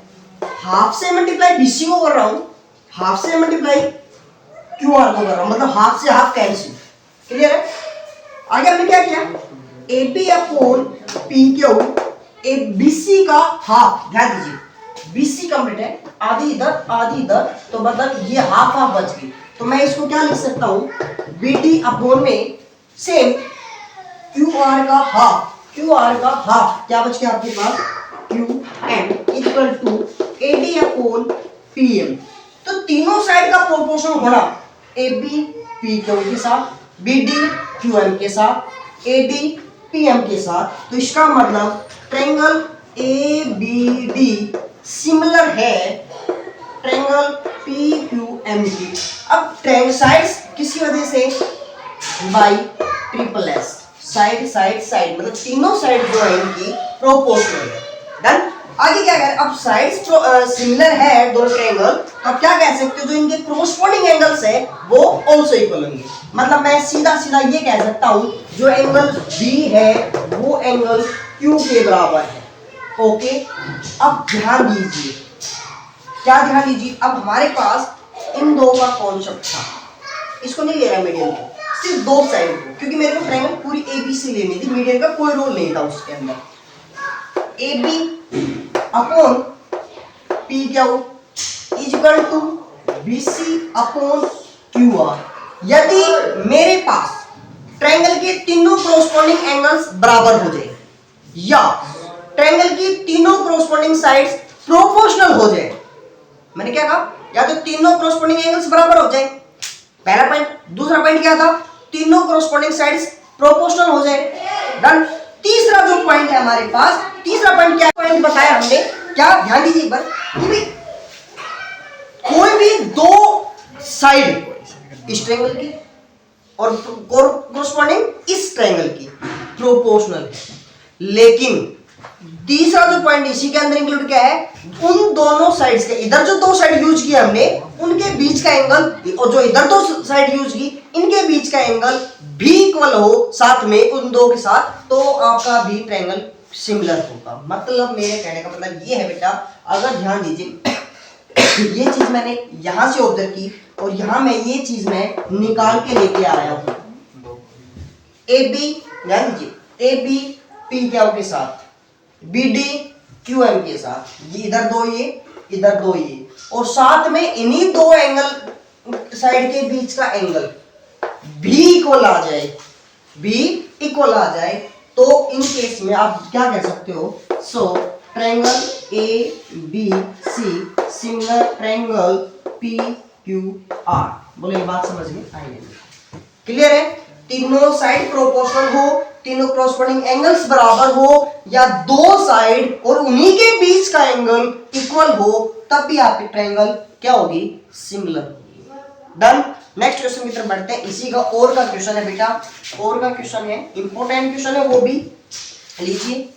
हाफ से मल्टीप्लाई बीसी को कर रहा हूं, हाफ से मल्टीप्लाई क्यू आर को कर रहा हूं, मतलब हाफ से हाफ कैंसिल। क्लियर है? आगे हमने क्या किया, A B upon P Q, A BC का हाफ, ध्यान दीजिए बीसी कंप्लीट है, आधी इधर आधी इधर, तो मतलब ये हाफ हाफ बच गई। तो मैं इसको क्या लिख सकता हूं, बी डी अपॉन में सेम क्यू आर का हाफ, क्यू आर का हाफ क्या बच गया आपके पास, Q M equal to A D upon P M. तो तीनों साइड का प्रोपोर्शन होना, ए बी पी क्यू के साथ, बी डी क्यू एम के साथ, ए डी पी एम के साथ। तो इसका मतलब triangle A B D similar है ट्रायंगल पी क्यू एम की। अब ट्रायंगल साइड्स किसी वजह से by triple S, side side side, मतलब तीनों साइड जो है इनकी प्रोपोर्शनल है। डन। आगे क्या करें, अब साइड्स सिमिलर है दोनों ट्रायंगल, तो आप क्या कह सकते हो, जो इनके कोरस्पोंडिंग एंगल्स है वो ऑल्सो इक्वल होंगे। मतलब मैं सीधा सीधा ये कह सकता हूं, जो एंगल बी है वो एंगल क्यू के बराबर है। ओके, अब ध्यान दीजिए, क्या ध्यान दीजिए, अब हमारे पास इन दो का कॉन्सेप्ट था, इसको नहीं ले रहा मीडियन को, सिर्फ दो साइड को, क्योंकि मेरे को ट्रायंगल पूरी एबीसी लेनी थी, मीडियन का कोई रोल नहीं था उसके अंदर। A B upon P Q is equal to B C upon Q R. यदि मेरे पास ट्रायंगल के तीनों कोरस्पोंडिंग एंगल्स बराबर हो जाए, या ट्रायंगल की तीनों कोरस्पोंडिंग साइड्स प्रोपोर्शनल हो जाए, मैंने क्या कहा, या तो तीनों कोरस्पोंडिंग एंगल्स बराबर हो जाए, पहला पॉइंट। दूसरा पॉइंट क्या था, तीनों कोरस्पोंडिंग साइड्स प्रोपोर्शनल हो जाए। डन। तीसरा जो पॉइंट है हमारे पास, तीसरा पॉइंट क्या पॉइंट बताया हमने, क्या ध्यान दीजिए एक बार, कि कोई भी दो साइड इस ट्रायंगल की और कोरस्पोंडिंग इस ट्रायंगल की प्रोपोर्शनल है, लेकिन तीसरा जो पॉइंट इसी के अंदर इंक्लूड क्या है, उन दोनों साइड्स के, इधर जो दो साइड यूज किया हमने उनके बीच का एंगल, और जो इधर दो साइड यूज की इनके बीच का एंगल भी इक्वल हो साथ में उन दो के साथ, तो आपका भी ट्रायंगल सिमिलर होगा। मतलब मेरे कहने का मतलब ये है बेटा, अगर ध्यान दीजिए ये चीज मैंने यहां से ऑब्जर्व की और यहां मैं ये चीज मैं निकाल के लेके आया हूं, ए बी, ध्यान दीजिए ए बी पी क्यू के साथ, बी डी क्यू एम के साथ, ये इधर दो ये इधर दो ये, और साथ में इन्हीं दो एंगल साइड के बीच का एंगल भी इक्वल आ जाए, भी इक्वल आ जाए, तो इन केस में आप क्या कह सकते हो, so triangle A B C similar triangle P Q R. बोले ये बात समझ में आई नहीं? क्लियर है? तीनों साइड प्रोपोर्शनल हो, तीनों कोरस्पोंडिंग एंगल्स बराबर हो, या दो साइड और उन्हीं के बीच का एंगल इक्वल हो, तब भी आपकी ट्रायंगल क्या होगी, सिमिलर होगी। डन। नेक्स्ट क्वेश्चन की तरफ बढ़ते हैं। इसी का और का क्वेश्चन है बेटा, और का क्वेश्चन है, इंपॉर्टेंट क्वेश्चन है, वो भी लीजिए।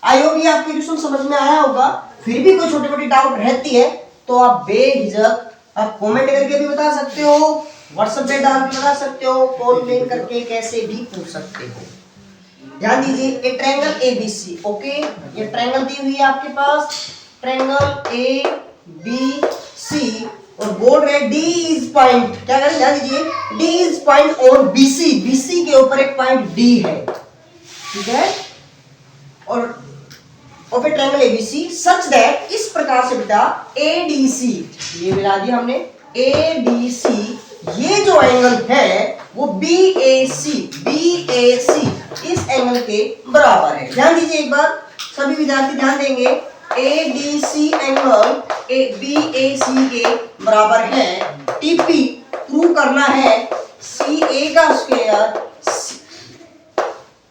आई होप ये आपके क्वेश्चन समझ में आया होगा। फिर भी कोई छोटी मोटी डाउट रहती है तो आप बेझिझक आप कमेंट करके भी बता सकते हो, व्हाट्सएप पे डाल के लगा सकते हो, कॉल में करके कैसे भी पूछ सकते हो। ध्यान दीजिए, ए ट्रायंगल एबीसी, ओके, ये ट्रायंगल दी हुई है आपके पास, ट्रायंगल ए बी सी, और बोल रहे डी इज पॉइंट, क्या करें, ध्यान दीजिए, D is point on BC, BC के ऊपर एक पॉइंट डी है, ठीक है, और फिर ट्रायंगल एबीसी सच दैट, इस प्रकार से बेटा एडीसी, ये मिला दिया हमने, एडीसी, ये जो एंगल है वो बीएसी, बीएसी इस एंगल के बराबर है। ध्यान दीजिए एक बार, सभी विद्यार्थी ध्यान देंगे, एडीसी एंगल बीएसी के बराबर है। टीपी प्रूव करना है सीए का स्क्वायर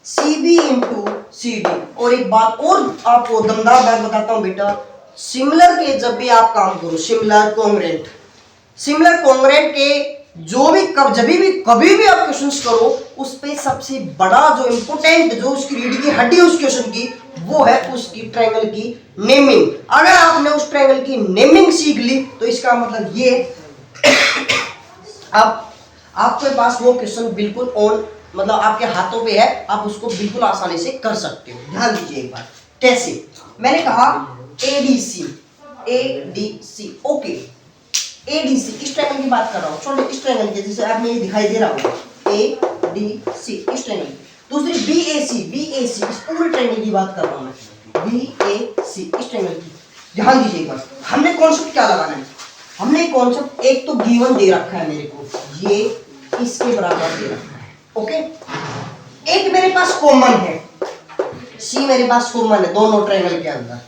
सीबी इंटू सीडी। और एक बात और आपको दमदार बात बताता हूं बेटा, सिमिलर के जब भी आप काम करो, सिमिलर कॉन्ग्रुएंट, सिमिलर कॉन्ग्रुएंट के जो भी कभी भी आप क्वेश्चंस करो, उस पे सबसे बड़ा जो इंपोर्टेंट, जो उसकी रीढ़ की हड्डी उस क्वेश्चन की, वो है उसकी ट्रायंगल की नेमिंग। अगर आपने उस ट्रायंगल की नेमिंग सीख ली तो इसका मतलब ये आपके पास वो क्वेश्चन बिल्कुल ऑन, मतलब आपके हाथों पे है, आप उसको बिल्कुल आसानी से कर सकते हो। ध्यान दीजिए एक बार, कैसे, मैंने कहा एडीसी, एडीसी, ओके, एडीसी इस ट्रायंगल की बात कर रहा हूँ, छोटे इस ट्रायंगल की, जैसे आपने ये दिखाई दे रहा होगा, एडीसी इस ट्रायंगल की। दूसरी बीएसी, बीएसी इस पूरे ट्रायंगल की बात कर रहा हूँ मैं, बीएसी इस ट्रायंगल की। ध्यान दीजिए एक बार, हमने कॉन्सेप्ट क्या लगाना है, हमने कॉन्सेप्ट एक तो गिवन दे रखा है मेरे को, ये इसके बराबर दे रखा है, ओके, एक मेरे पास कॉमन है, सी मेरे पास कॉमन है दोनों ट्रायंगल के अंदर,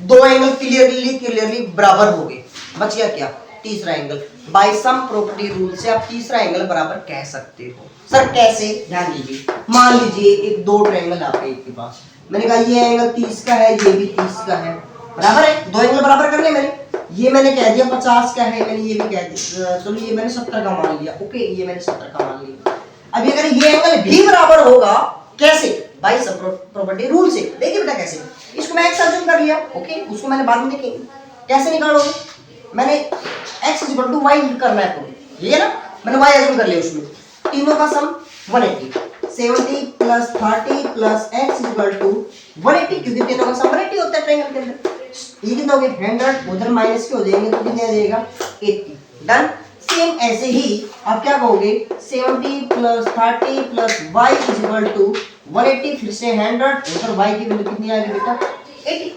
दो एंगल क्लियरली बराबर हो गए, बच गया क्या, तीसरा angle. By sum property rule से आप तीसरा एंगल बराबर कह सकते हो। सर कैसे, ध्यान दीजिए, मान लीजिए एक दो ट्रायंगल आपके एक के पास, मैंने कहा ये एंगल 30 का है, ये भी 30 का है, बराबर है, दो एंगल बराबर करने मैंने, ये मैंने कह दिया 50 का है, मैंने ये भी कह दिया, चलो ये मैंने 70 का मान लिया, ओके, ये मैंने 70 का मान लिया। अब अगर ये एंगल भी बराबर होगा, कैसे, बाय सम प्रॉपर्टी रूल से। देखिए बेटा कैसे, इसको मैं एक्स अज्यूम कर लिया, ओके, उसको मैंने बाद में देखेंगे कैसे निकालोगे, मैंने x इक्वल टू वाई करना है तो ये ना, मैंने y अज्यूम कर लिया, उसमें तीनों का sum 180, 70 plus 30 plus x equal to 180, क्योंकि तीनों का सम 180 होता है ट्रायंगल के अंदर। ये कितना हो गया 100, उधर माइनस के हो जाएंगे तो कितना आ जाएगा 80, डन। सेम ऐसे ही आप क्या कहोगे, 70 plus 30 plus y equal to 180, फिर से 100, उधर y की वैल्यू कितनी आ गई बेटा 80,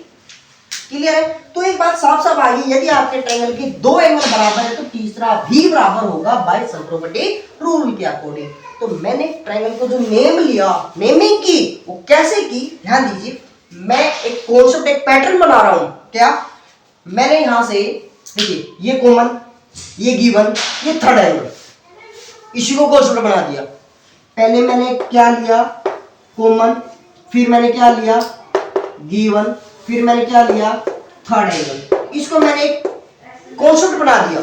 क्लियर है। तो एक बात साफ साफ आ गई, यदि आपके ट्रायंगल के दो एंगल बराबर है तो तीसरा भी बराबर होगा बाय सम प्रॉपर्टी रूल के अकॉर्डिंग। तो मैंने ट्रायंगल को जो नेम लिया, नेमिंग की, वो कैसे की, ध्यान दीजिए, मैं एक कॉन्सेप्ट, एक पैटर्न बना रहा हूं, क्या, मैंने यहां से देखिए, ये कॉमन, ये गिवन, ये थर्ड एंगल, इसी को कॉन्सेप्ट बना दिया। पहले मैंने क्या लिया, कॉमन, फिर मैंने क्या लिया, गिवन, फिर मैंने क्या लिया, थर्ड एंगल, इसको मैंने एक कॉन्सेप्ट बना दिया।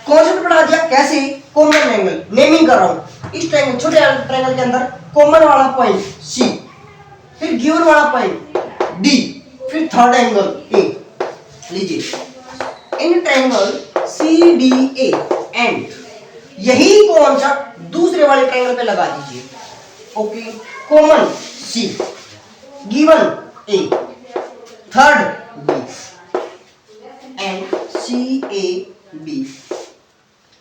कॉन्सेप्ट बना दिया कैसे, कॉमन एंगल, नेमिंग कर रहा हूं, इस ट्रायंगल, छोटे ट्रायंगल के अंदर कॉमन वाला पॉइंट सी, फिर गिवन वाला पॉइंट डी, फिर थर्ड एंगल ए। लीजिए, in triangle C D A and, यही कॉन्सेप्ट दूसरे वाले ट्रायंगल पे लगा दीजिए, okay, common C, given A, third B and C A B,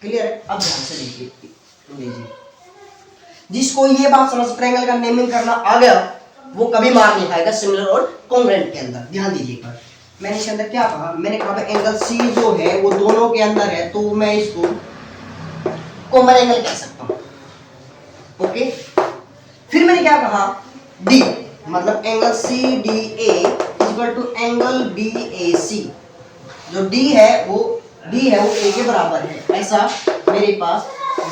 clear है। अब ध्यान से लीजिए, जिसको ये बात समझ, ट्रायंगल का नेमिंग करना आ गया, वो कभी मार नहीं खाएगा सिमिलर और कॉन्ग्रुएंट के अंदर। ध्यान दीजिएगा, मैंने इसके अंदर क्या कहा, मैंने कहा एंगल सी जो है वो दोनों के अंदर है, तो मैं इसको कॉमन एंगल कह सकता हूं, ओके। फिर मैंने क्या कहा, डी, मतलब angle C D A equal to angle B A C, जो डी है वो ए के बराबर है, ऐसा मेरे पास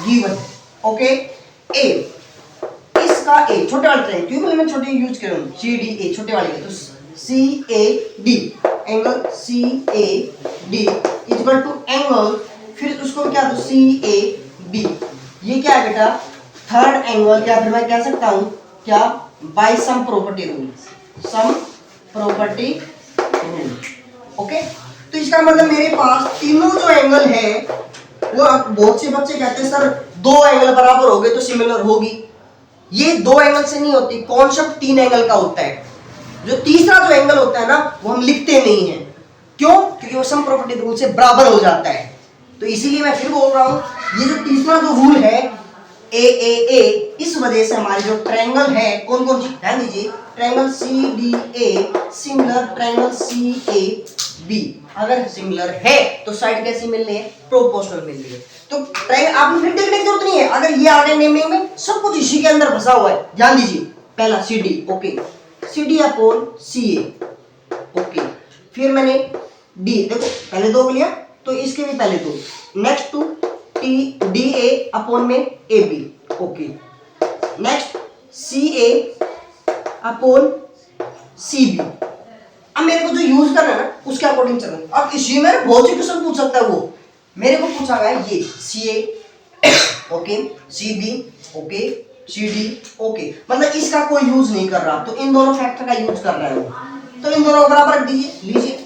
गिवन है, ओके। ए, इसका ए, छोटे वाले ट्रायंगल, क्यों मैं छोटे यूज कर रहा हूं, सी डी ए छोटे वाले, तो C A D, angle C A D equal to angle, फिर उसको क्या, तो सी ए बी, ये क्या है बेटा, थर्ड एंगल, क्या फिर मैं कह सकता हूं क्या, by sum property rule, sum property rule, okay. तो इसका मतलब मेरे पास तीनों जो एंगल है वो बहुत से बच्चे कहते हैं सर दो एंगल बराबर हो गए तो सिमिलर होगी। ये दो एंगल से नहीं होती, कॉन्सेप्ट तीन एंगल का होता है। जो तीसरा जो एंगल होता है ना वो हम लिखते नहीं है। क्यों? क्योंकि वो सम प्रॉपर्टी रूल से बराबर हो जाता है। तो इसीलिए मैं फिर बोल रहा हूं, ये जो तीसरा जो रूल है ए, इस वजह से हमारे जो ट्रायंगल है कौन कौन सी ध्यान दीजिए, triangle C D A similar triangle C A B, अगर सिमिलर है तो साइड कैसी मिल रही है, प्रोपोर्शनल मिल रही है। तो ट्रायंगल आपने फिर देखने की जरूरत नहीं है, अगर ये आगे नेमिंग में सब कुछ इसी के अंदर फंसा हुआ है। ध्यान दीजिए, पहला C D, okay, C D upon C A, okay, फिर मैंने डी, देखो पहले दो लिया तो इसके भी पहले दो, next two T D A upon में A B, okay, next C A upon C B. अब मेरे को जो यूज करना है ना उसके अकॉर्डिंग चलना। अब इसी में बहुत से क्वेश्चन पूछ सकता है, वो मेरे को पूछा गया ये C A okay, C B okay, C D okay, मतलब इसका कोई यूज नहीं कर रहा, तो इन दोनों फैक्टर का यूज कर रहा है वो, तो इन दोनों को बराबर रख दीजिए। लीजिए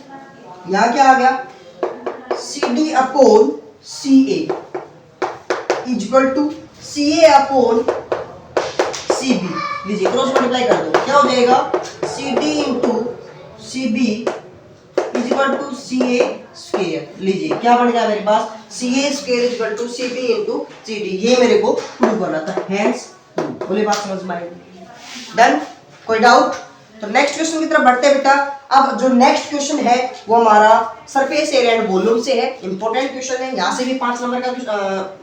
यहाँ क्या आ गया, C D upon C A equal to C A upon C B. लीजिए क्रॉस मल्टीप्लाई कर दो, क्या हो जाएगा, C D into C B equal to C A square. लीजिए क्या बन गया मेरे पास, C A square equal to C B into C D. ये मेरे को प्रूव करना था, हेंस बोले बात समझ में आई। डन, कोई डाउट? तो नेक्स्ट क्वेश्चन की तरफ बढ़ते हैं बेटा। अब जो नेक्स्ट क्वेश्चन है वो हमारा सरफेस एरिया एंड वॉल्यूम से है, इंपॉर्टेंट क्वेश्चन है, यहाँ से भी 5 नंबर का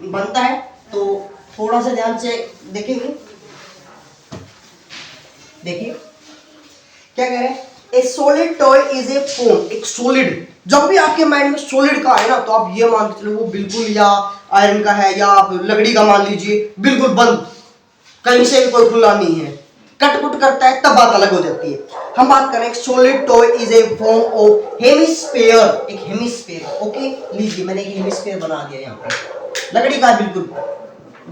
बनता है, तो थोड़ा सा ध्यान से देखेंगे। देखिए क्या कह रहे हैं, ए solid toy is a foam, एक सॉलिड, जब भी आपके माइंड में सॉलिड का है ना तो आप ये मान के चलो वो बिल्कुल या आयरन का है या आप लकड़ी का मान लीजिए, बिल्कुल बंद, कहीं से भी कोई खुला नहीं है, कटकुट करता है तब बात अलग हो जाती है। हम बात करें solid toy is a form of hemisphere, एक हेमिस्फीयर, ओके। लीजिए मैंने एक हेमिस्फीयर बना दिया यहाँ पे, लकड़ी का, बिल्कुल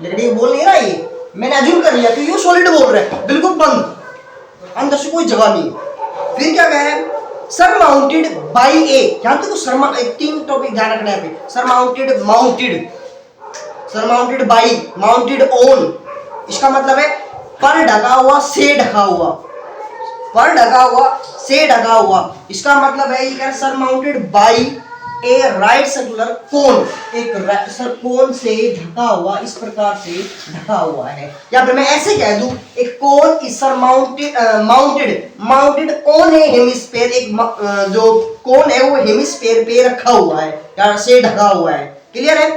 लकड़ी बोल नहीं रहा, ये मैंने अज्यूम कर लिया कि ये सॉलिड बोल रहा है, बिल्कुल बंद, अंदर से कोई जगह नहीं। फिर क्या कह रहे हैं, सरमाउंटेड बाई ए, जानते हो सरमा, तीन टॉपिक ध्यान रखना है पे, surmounted, mounted, surmounted by, mounted on, इसका मतलब है पर ढका हुआ, से ढका हुआ, पर ढका हुआ, से ढका हुआ, इसका मतलब है ये surmounted by A right circular cone, एक कोन से ढका हुआ, इस प्रकार से ढका हुआ है। या फिर मैं ऐसे कह दूं, एक cone is surmounted mounted on A hemisphere, एक जो कोन है वो हेमिस्फीयर पे रखा हुआ है या से ढका हुआ है। क्लियर है?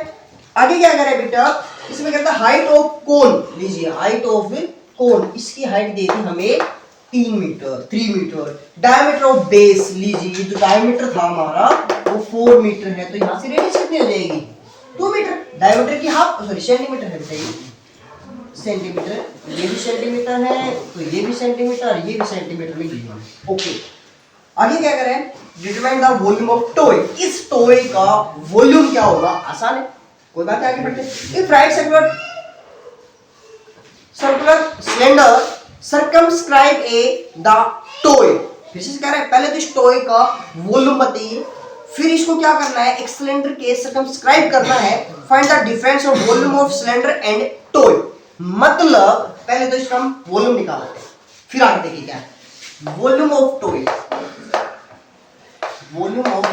आगे क्या करें बेटा, इसमें कहता है हाइट ऑफ कोन। लीजिए हाइट ऑफ कोन, इसकी हाइट दे दी हमें 3 metre, 3 metre. Diameter of base, लीजिए जो डायमीटर था हमारा वो 4 मीटर है, तो यहाँ से रेडियस कितनी हो जाएगी, 2 मीटर। डायमीटर की हाफ, सॉरी सेंटीमीटर है बताइए, सेंटीमीटर, ये भी सेंटीमीटर है तो ये भी सेंटीमीटर, ये भी सेंटीमीटर में गिवन है, ओके। आगे क्या करें, determine the volume of toy, इस टॉय का वॉल्यूम क्या होगा, आसान है, कोई बात है, आगे बढ़ते हैं। If right circular cylinder circumscribe A the toy, फिर से कह रहे हैं पहले तो इस टॉय का वॉल्यूम बताइए, फिर इसको क्या करना है, एक सिलेंडर के सर्कमस्क्राइब करना है, find the difference of volume of cylinder and toy. मतलब पहले तो इसका हम वॉल्यूम निकालते हैं, फिर आगे देखिए क्या है, volume of toy, volume of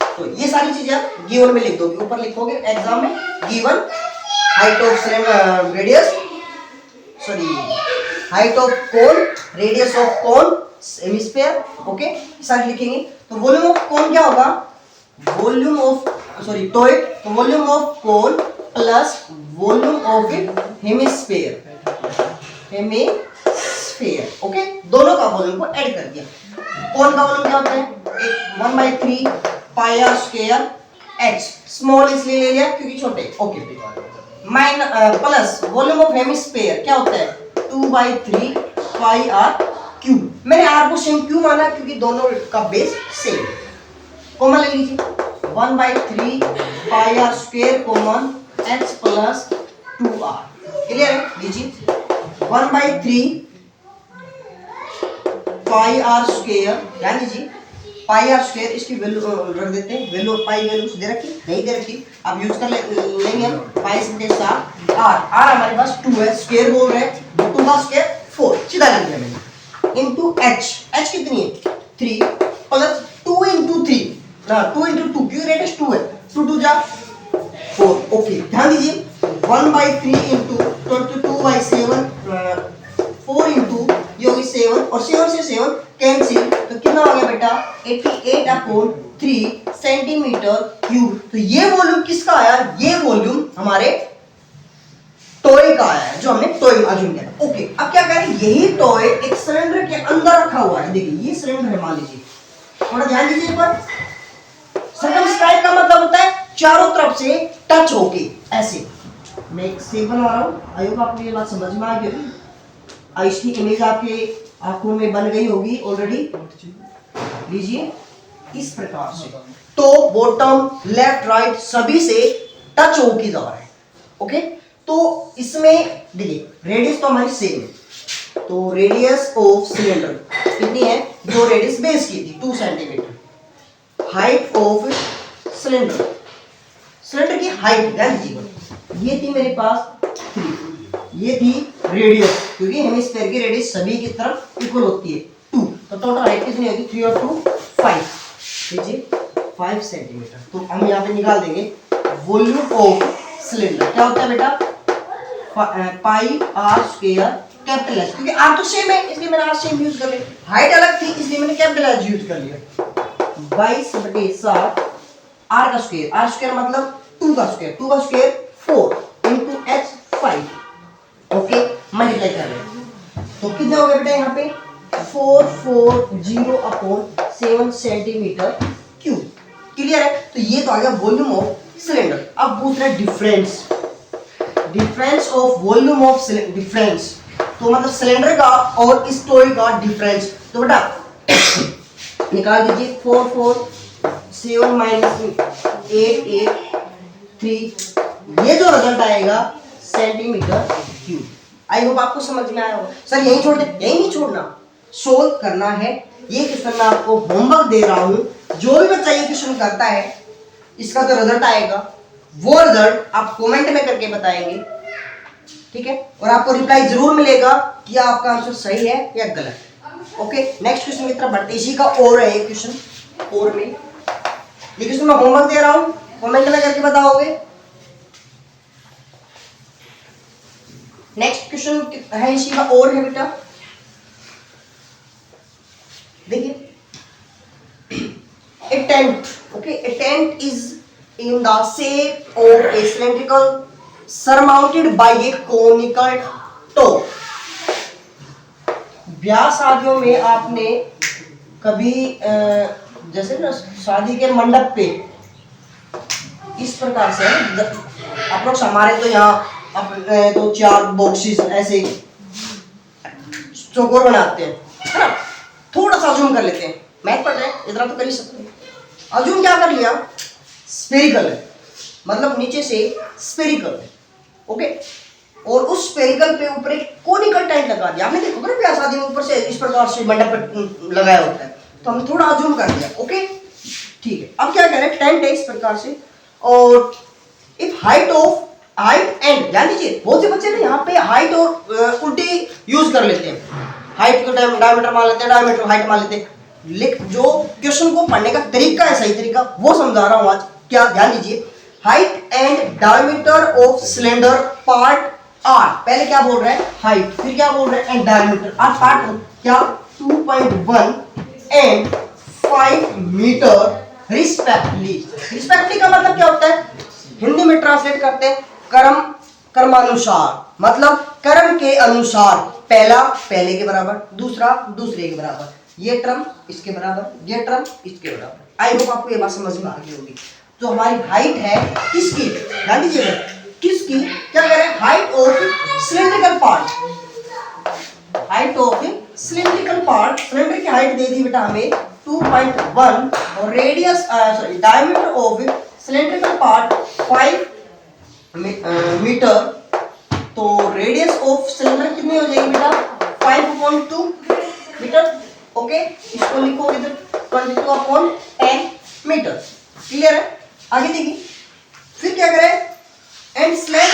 तो ये सारी चीजें आप गिवन में लिख दोगे, ऊपर लिखोगे एग्जाम में, given height of cylinder, radius, sorry height of cone, radius of cone, hemisphere, okay, सारे लिखेंगे। तो वॉल्यूम ऑफ कोन क्या होगा, वॉल्यूम ऑफ सॉरी टॉय, तो volume of cone plus volume of hemisphere, hemisphere, okay, दोनों का volume को add कर दिया। कोन का वॉल्यूम क्या होता है, 1/3 pi R square h, small इसलिए ले लिया क्योंकि छोटे, okay. Plus volume of hemisphere क्या होता है, 2/3 पाई आर क्यूब। मैंने आर को सेम क्यों माना, क्योंकि दोनों का बेस सेम। कॉमन ले लीजिए, 1/3 pi R square common h plus 2r, clear है? लीजिए 1/3 पाई आर स्क्वायर, ध्यान दीजिए पाई आर स्क्वायर इसकी वैल्यू रख देते हैं, वैल्यू पाई वैल्यू दे रखी नहीं दे रखी, अब यूज कर लेंगे हम पाई से साथ आर, आर हमारे पास 2 है, स्क्वायर बोल रहे हैं 2 का स्क्वायर 4 सीधा लिख दिया मैंने, इनटू एच, एच कितनी है 3 प्लस 2 इनटू 3 ना 2 इनटू 2 क्यों रेडियस 2 है, 2 2 जा 4, ओके ध्यान दीजिए 1/3 इनटू 22/7 4 इनटू ये होगी 7 और 7 से 7 कैंसिल, तो कितना हो गया बेटा 88/3 सेंटीमीटर क्यूब। तो ये वॉल्यूम किसका आया, ये वॉल्यूम हमारे टॉय का आया है, जो हमने टॉय अज्यूम किया था। ओके अब क्या करें, यही टॉय एक सिलेंडर के अंदर रखा हुआ है, देखिए ये सिलेंडर है मान लीजिए, थोड़ा ध्यान दीजिए पर सर्कमस्क्राइब का मतलब होता है चारों तरफ से टच होके ऐसे, मैं एक शेप बना रहा हूँ, आई होप आपको ये बात समझ में आ गई, इसकी इमेज आपके आंखों में बन गई होगी ऑलरेडी, लीजिए इस प्रकार से, तो बॉटम लेफ्ट राइट सभी से टच होके जा रहा है, ओके तो इसमें देखिए रेडियस तो हमारी सेम है, तो रेडियस ऑफ सिलेंडर कितनी है, जो रेडियस बेस की थी 2 centimetre, height of cylinder, cylinder की हाइट ध्यान दीजिए ये थी मेरे पास 3, ये थी रेडियस क्योंकि हेमिस्फीयर की रेडियस सभी की तरफ इक्वल होती है 2, तो टोटल हाइट कितनी होगी 3 और 2 5, लीजिए 5 सेंटीमीटर, तो हम यहाँ पे निकाल देंगे वॉल्यूम ऑफ सिलेंडर, क्या होता है बेटा पाई आर स्क्वायर कैपिटल एच, क्योंकि आर तो सेम है इसलिए मैंने आर सेम यूज कर लिया, हाइट अलग थी इसलिए मैंने कैपिटल एच यूज कर लिया, 22/7 आर का स्क्वायर, आर स्क्वायर मतलब 2 का स्क्वायर, 2 का square 4 into H 5, okay multiply कर रहे हैं, तो कितने हो गए बेटा यहाँ पे 440/7 सेंटीमीटर क्यूब, क्लियर है, तो ये तो आ गया वॉल्यूम ऑफ सिलेंडर। अब पूछ रहे difference, difference of volume of cylinder, difference तो मतलब सिलेंडर का और इस टॉय का डिफरेंस, तो बेटा निकाल दीजिए 447 माइनस 883, ये जो रिजल्ट आएगा सेंटीमीटर क्यूब। आई होप आपको समझ में आया होगा। सर यही छोड़ दे, यही नहीं छोड़ना, सोल्व करना है, ये क्वेश्चन मैं आपको होमवर्क दे रहा हूं, जो भी बच्चा ये क्वेश्चन करता है इसका जो रिजल्ट आएगा वो रिजल्ट आप कमेंट में करके बताएंगे, ठीक है, और आपको रिप्लाई जरूर मिलेगा कि आपका आंसर सही है या गलत। ओके नेक्स्ट क्वेश्चन की तरफ बढ़ते, इसी का और है क्वेश्चन और में, ये क्वेश्चन मैं होमवर्क दे रहा हूं, कमेंट में करके बताओगे। नेक्स्ट क्वेश्चन है इसी का और है बेटा, देखिए a tent, okay, a tent is in the shape of a cylindrical surmounted by a conical top। ब्याह शादियों में आपने कभी जैसे ना शादी के मंडप पे इस प्रकार से अप्रोक्स हमारे तो यहाँ दो चार बॉक्सेस ऐसे चौकोर बनाते हैं, है ना, थोड़ा सा जूम कर लेते हैं, मैथ पढ़ रहे हैं इतना तो कर ही सकते हैं, अजूम क्या कर लिया स्फेरिकल है, मतलब नीचे से स्फेरिकल है, ओके, और उस स्फेरिकल पे ऊपर एक कोनिकल टेंट लगा दिया, आपने देखो ना ब्याह शादी में ऊपर से इस प्रकार से मंडप पर लगाया होता है, तो हमने थोड़ा अजूम कर दिया, ओके ठीक है। अब क्या कह रहे हैं, टेंट है इस प्रकार से, और इफ हाइट एंड, ध्यान दीजिए बहुत से बच्चे ना यहाँ पे हाइट और उल्टी यूज कर लेते हैं, हाइट को डायमीटर मान लेते हैं, डायमीटर हाइट मान लेते हैं, लेकिन जो क्वेश्चन को पढ़ने का तरीका है, सही तरीका वो समझा रहा हूं आज, क्या ध्यान दीजिए, height and diameter of cylinder part are, पहले क्या बोल रहे हैं हाइट, फिर क्या बोल रहे हैं एंड डायमीटर, आर पार्ट क्या 2.1 एंड 5 मीटर रिस्पेक्टिवली, रिस्पेक्टिवली का मतलब क्या होता है, हिंदी में ट्रांसलेट करते हैं कर्मानुसार, मतलब कर्म के अनुसार, पहला पहले के बराबर, दूसरा दूसरे के बराबर, ये टर्म इसके बराबर, ये टर्म इसके बराबर। आई होप आपको ये बात समझ में आ गई होगी। तो हमारी हाइट है किसकी, ध्यान दीजिएगा किसकी, क्या कह रहे हैं height of cylindrical part, height of cylindrical part, cylinder की हाइट दे दी बेटा हमें 2.1 और radius sorry diameter of cylindrical part 5 metre, तो रेडियस ऑफ सिलेंडर कितनी हो जाएगी बेटा 5.2 मीटर, ओके इसको लिखो इधर 22/10 मीटर। क्लियर है? आगे देखिए, फिर क्या करें, and slant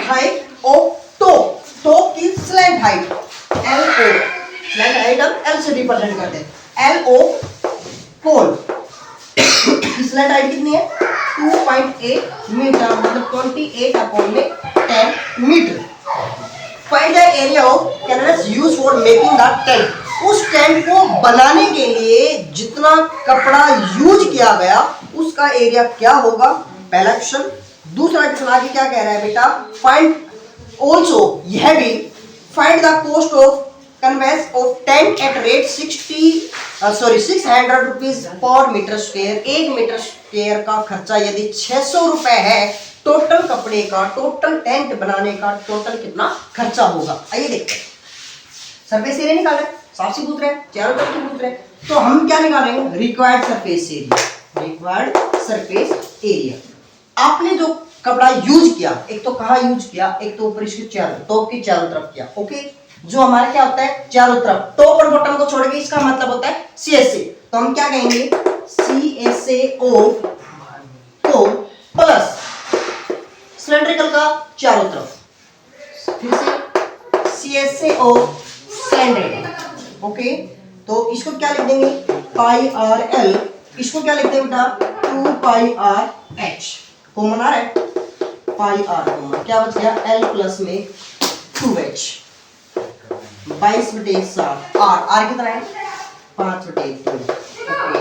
height of top की slant height LO, slant height हम L से रिप्रेजेंट करते हैं, LO पोल स्लैंट हाइट कितनी है 2.8 मीटर, मतलब 28/10 metre. Find the area of canvas use for making the tent. उस टेंट को बनाने के लिए जितना कपड़ा यूज किया गया उसका एरिया क्या होगा, पहला क्वेश्चन। दूसरा क्वेश्चन आगे क्या कह रहा है बेटा, फाइंड ऑल्सो, यह भी find the cost of canvas of tent at rate 600 rupees per metre square. 1 metre square का खर्चा यदि 600 रुपए है, टोटल कपड़े का, टोटल टेंट बनाने का टोटल कितना खर्चा होगा। आइए देखते हैं, सरफेस एरिया निकाल रहे हैं, साफ सी पूछ रहे हैं, चारों तरफ की पूछ रहे हैं, तो हम क्या निकालेंगे, required surface area. Required surface area, आपने जो कपड़ा यूज किया, एक तो कहाँ यूज किया, एक तो ऊपर इसके चारों, टॉप की चारों तरफ किया, ओके। जो हमारे क्या होता है चारों तरफ, टॉप और बॉटम को छोड़ के इसका मतलब होता है CSA, तो हम क्या कहेंगे CSA of top plus cylindrical का चारों तरफ, फिर से CSA ऑफ सिलेंड्रिकल, ओके। तो इसको क्या लिख देंगे पाई RL, इसको क्या लिख देंगे बेटा 2 पाई RH, कॉमन आ रहा है, पाई R कॉमन, क्या बच गया L प्लस में 2H, 22/7 R कितना है 5/2, ओके।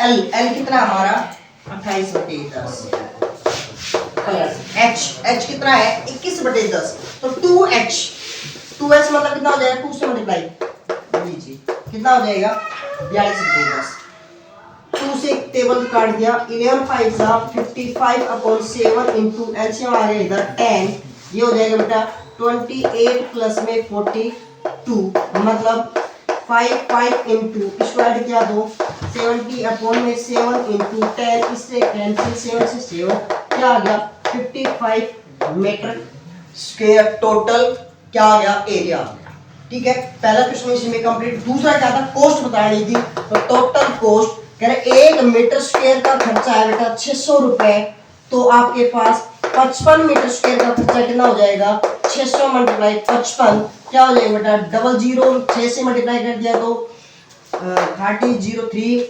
L कितना हमारा 28/10 प्लस H कितना है 21/10, तो 2H मतलब कितना हो जाएगा 2 से मल्टीप्लाई लीजिए, कितना हो जाएगा 42/10। 2 से एक टेबल काट दिया, 11 5 55/7 इंटू एलसीएम आ गया इधर 10, ये हो जाएगा बेटा 28 प्लस में 42, मतलब 5 इंटू इसको ऐड किया 2 70/7 इंटू 10, इससे कैंसिल 7 से 7 क्या आ गया 55 मीटर स्क्वायर टोटल क्या आ गया एरिया। ठीक है, पहला क्वेश्चन इसी में कंप्लीट। दूसरा क्या था, कॉस्ट बतानी थी, तो टोटल कॉस्ट कह रहे 1 मीटर स्क्वायर का खर्चा है बेटा 600 रुपए, तो आपके पास 55 मीटर स्क्वायर का खर्चा कितना हो जाएगा 600 मल्टीप्लाई 55 क्या हो जाएगा बेटा 00, 6 से मल्टीप्लाई कर दिया तो 30 और 3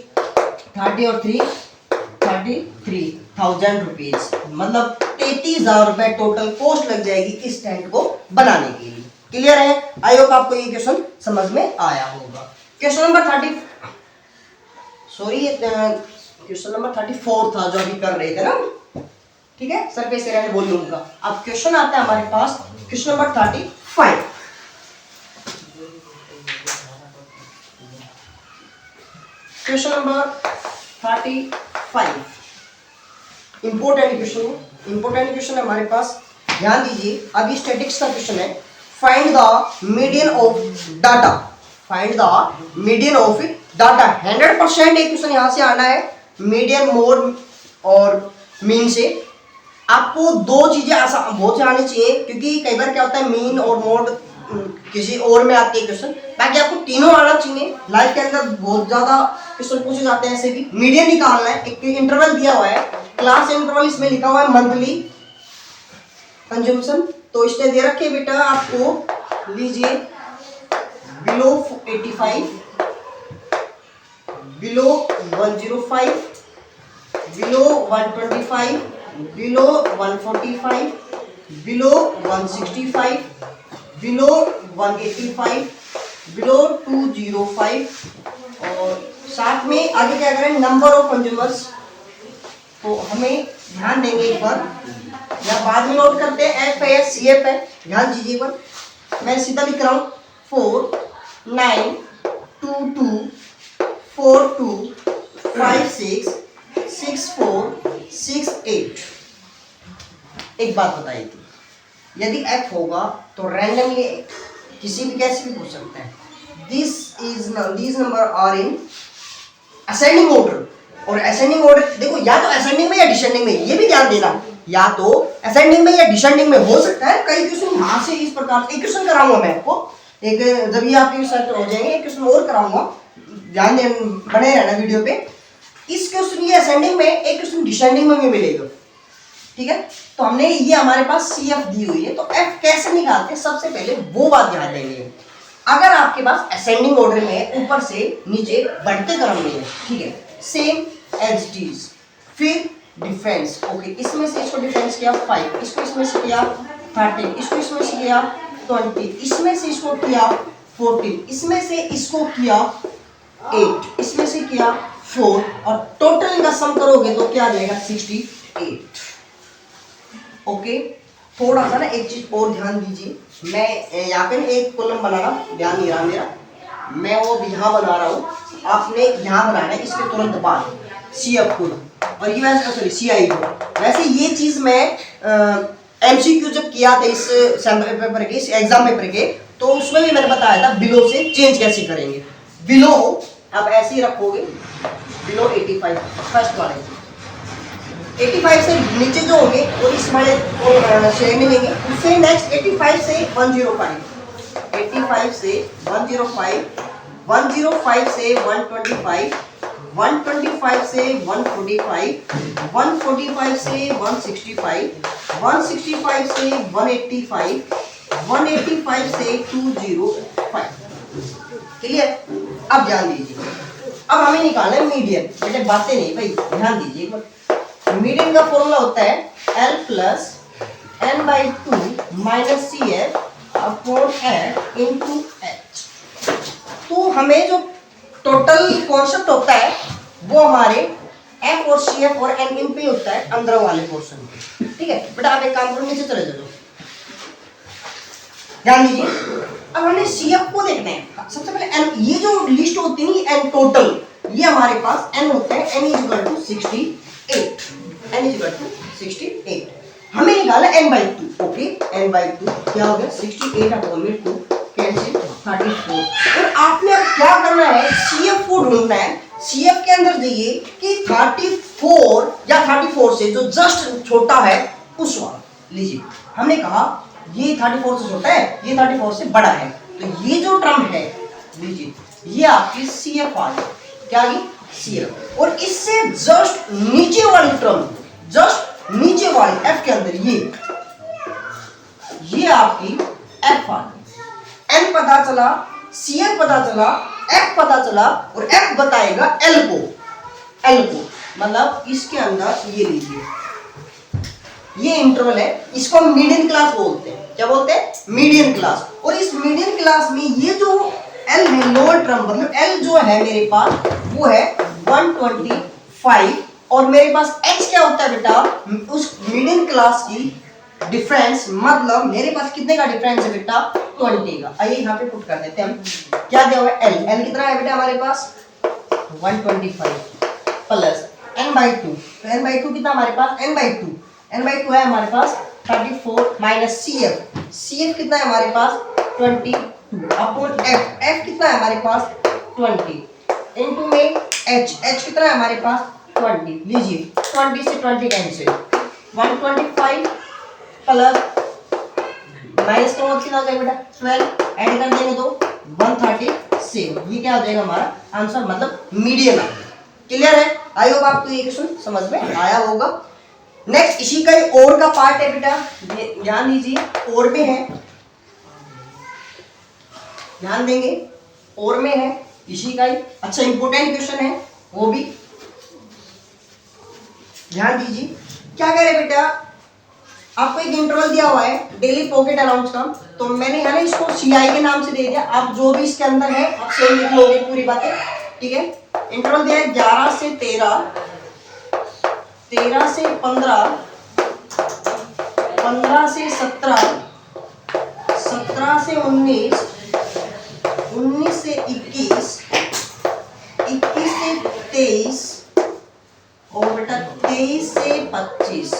33,000 रुपीज, मतलब 33,000 रुपए टोटल कॉस्ट लग जाएगी इस टेंट को बनाने के लिए। क्लियर है? आई होप आपको ये क्वेश्चन समझ में आया होगा। क्वेश्चन नंबर 34 था जो अभी कर रहे थे ना, ठीक है, सरफेस एरिया एंड वॉल्यूम का। अब क्वेश्चन आता है हमारे पास question number 35। Question number 35 important question है हमारे पास, ध्यान दीजिए। अभी स्टैटिक्स का क्वेश्चन है, find the median of data. 100% एक क्वेश्चन यहां से आना है, मीडियन, मोड और मीन से। आपको दो चीजें बहुत से आनी चाहिए, क्योंकि कई बार क्या होता है मीन और मोड किसी और में आती है क्वेश्चन, बाकी आपको तीनों आना चाहिए। लाइफ के अंदर बहुत ज्यादा क्वेश्चन पूछे जाते हैं, ऐसे भी मीडियन निकालना है। एक इंटरवल दिया हुआ है, क्लास इंटरवल, इसमें लिखा हुआ है मंथली कंजम्पशन, तो इसने दे रखे बेटा आपको, लीजिए below 85, below 105, below 125, below 145, below 165, below 185, below 205, और साथ में आगे क्या करें नंबर ऑफ कंज्यूमर्स, तो हमें ध्यान देंगे एक बार, या बाद में नोट करते हैं। एफ है CF है, ध्यान दीजिए एक बार, मैं सीधा लिख रहा हूँ 492242566468। एक बात बताई थी, यदि F होगा तो रैंडमली किसी भी कैसे भी पूछ सकते हैं। these number are in ascending order, और असेंडिंग ऑर्डर देखो या तो असेंडिंग में या डिसेंडिंग में, ये भी ध्यान देना, या तो असेंडिंग में या डिसेंडिंग में हो सकता है। कई क्वेश्चन यहाँ से इस प्रकार, एक क्वेश्चन कराऊंगा मैं आपको, एक जब ये आपके सेट हो जाएंगे एक क्वेश्चन और कराऊंगा ध्यान बने रहना वीडियो पे। इस क्वेश्चन ये असेंडिंग में, एक क्वेश्चन डिसेंडिंग में भी मिलेगा, ठीक है। तो हमने ये हमारे पास सी एफ दी हुई है, तो एफ कैसे निकालते हैं सबसे पहले वो बात ध्यान देंगे। अगर आपके पास असेंडिंग ऑर्डर में है, ऊपर से नीचे बढ़ते क्रम में है, ठीक है, सेम एज इट इज। फिर डिफरेंस, ओके, इसमें से इसको डिफरेंस किया 5, इसको इसमें से किया 13, इसको इसमें से किया 20, इसमें से इसको किया 14, इसमें से इसको किया 8, इसमें से किया 4, और टोटल इनका सम करोगे तो क्या आ जाएगा 68। ओके, थोड़ा सा ना एक चीज और ध्यान दीजिए, मैं यहाँ पे एक कॉलम बना रहा हूँ, ध्यान नहीं रहा मेरा, मैं वो यहाँ बना रहा हूँ, आपने यहाँ बनाना है इसके तुरंत बाद सी एफ को, और ये वैसे सॉरी सी आई को। वैसे ये चीज मैं एमसीक्यू जब किया था इस सैम्पल पेपर के, इस एग्जाम पेपर के, तो उसमें भी मैंने बताया था बिलो से चेंज कैसे करेंगे। बिलो आप ऐसे ही रखोगे, बिलो 85 फर्स्ट वाले, 85 से नीचे जो होंगे वो इस वाले शेयर मिलेंगे। उससे नेक्स्ट 85 से 105, 85 से 105, 105 से 125, 125 से 145, 145 से 165, 165 से 185, 185 से 205। क्लियर? अब ध्यान दीजिए, अब हमें निकालना है मीडियन। बेटे बातें नहीं भाई, ध्यान दीजिए। मीडियन का फॉर्मूला होता है L plus n/2 minus C F upon F into H. तो हमें जो टोटल कॉन्सेप्ट होता है वो हमारे एफ और सी एफ और एन इन पे होता है अंदर वाले पोर्शन पे, ठीक है बेटा। आप एक काम करो, नीचे चले जाओ, ध्यान दीजिए। अब हमने सी एफ को देखना है। सबसे पहले एन, ये जो लिस्ट होती है एन टोटल, ये हमारे पास एन होता है, N is equal to 68, N is equal to 68। हमें निकाला n/2, ओके, n/2 क्या हो गया 68 अपॉन में 2 कैंसिल 34। और आपने अब क्या करना है, सीएफ को ढूंढना है। सीएफ के अंदर जाइए कि 34 या 34 से जो जस्ट छोटा है उस वाला लीजिए। हमने कहा ये 34 से छोटा है, ये 34 से बड़ा है, तो ये जो टर्म है लीजिए, ये आपकी सीएफ आ गई। क्या आ गई? सीएफ। और इससे जस्ट नीचे वाली टर्म, जस्ट नीचे वाली एफ के अंदर ये आपकी एफ आ गई। एन पता चला, सीएफ पता चला, एफ पता चला, और एफ बताएगा एल को, एल को मतलब इसके अंदर ये लीजिए, ये इंटरवल है, इसको हम मीडियन क्लास बोलते हैं। क्या बोलते हैं? Median class. और इस मीडियन क्लास में ये जो एल है, लोअर टर्म, मतलब एल जो है मेरे पास वो है 125, और मेरे पास एक्स क्या होता है बेटा, उस मीडियन क्लास की डिफरेंस, मतलब मेरे पास कितने का डिफरेंस है बेटा 20 का। आइए यहाँ पे पुट कर देते हैं हम। क्या दिया हुआ है? एल, एल कितना है बेटा हमारे पास 125 प्लस n/2, तो n/2 कितना हमारे पास, n/2 है हमारे पास 34 माइनस CF, CF कितना है हमारे पास 22 अपॉन F, F कितना है हमारे पास 20 इनटू में H, H कितना है हमारे पास 20। लीजिए 20 से 20 कैंसिल, 125 प्लस माइनस का कितना हो जाएगा बेटा 12, ऐड कर देंगे तो 137। ये क्या हो जाएगा हमारा आंसर, मतलब मीडियन। क्लियर है? आई होप आपको ये क्वेश्चन समझ में आया होगा। नेक्स्ट इसी का और का पार्ट है बेटा, ध्यान दीजिए, और में है, ध्यान देंगे, और में है इसी का ही। अच्छा इंपोर्टेंट क्वेश्चन है वो भी, ध्यान दीजिए। क्या कह रहे बेटा, आपको एक इंटरवल दिया हुआ है डेली पॉकेट अलाउंस का, तो मैंने है ना इसको सीआई के नाम से दे दिया। आप जो भी इसके अंदर है आप सेम लिख लोगे पूरी बातें, ठीक है। इंटरवल दिया है 11 से 13, 13 से 15, 15 से 17, 17 से 19, 19 से 21, 21 से 23, और बेटा 23 से 25।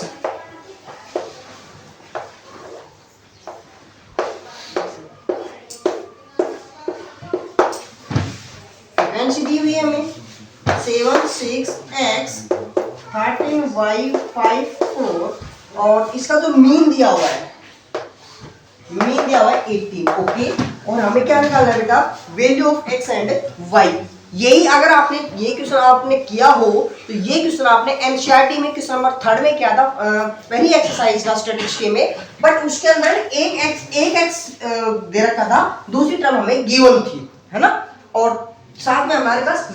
फ्रीक्वेंसी दी हुई है हमें 7 6x 13y54, और इसका जो मीन दिया हुआ है, मीन दिया हुआ है 18, ओके। और हमें क्या निकालना है बेटा, value of x and y। यही अगर आपने ये क्वेश्चन आपने किया हो तो ये क्वेश्चन आपने एनसीईआरटी में क्वेश्चन नंबर 3 में किया था, पहली एक्सरसाइज का स्टैटिस्टिक्स में, बट उसके अंदर एक एक्स दे रखा था, दूसरी टर्म हमें गिवन थी, है ना, और साथ में हमारे पास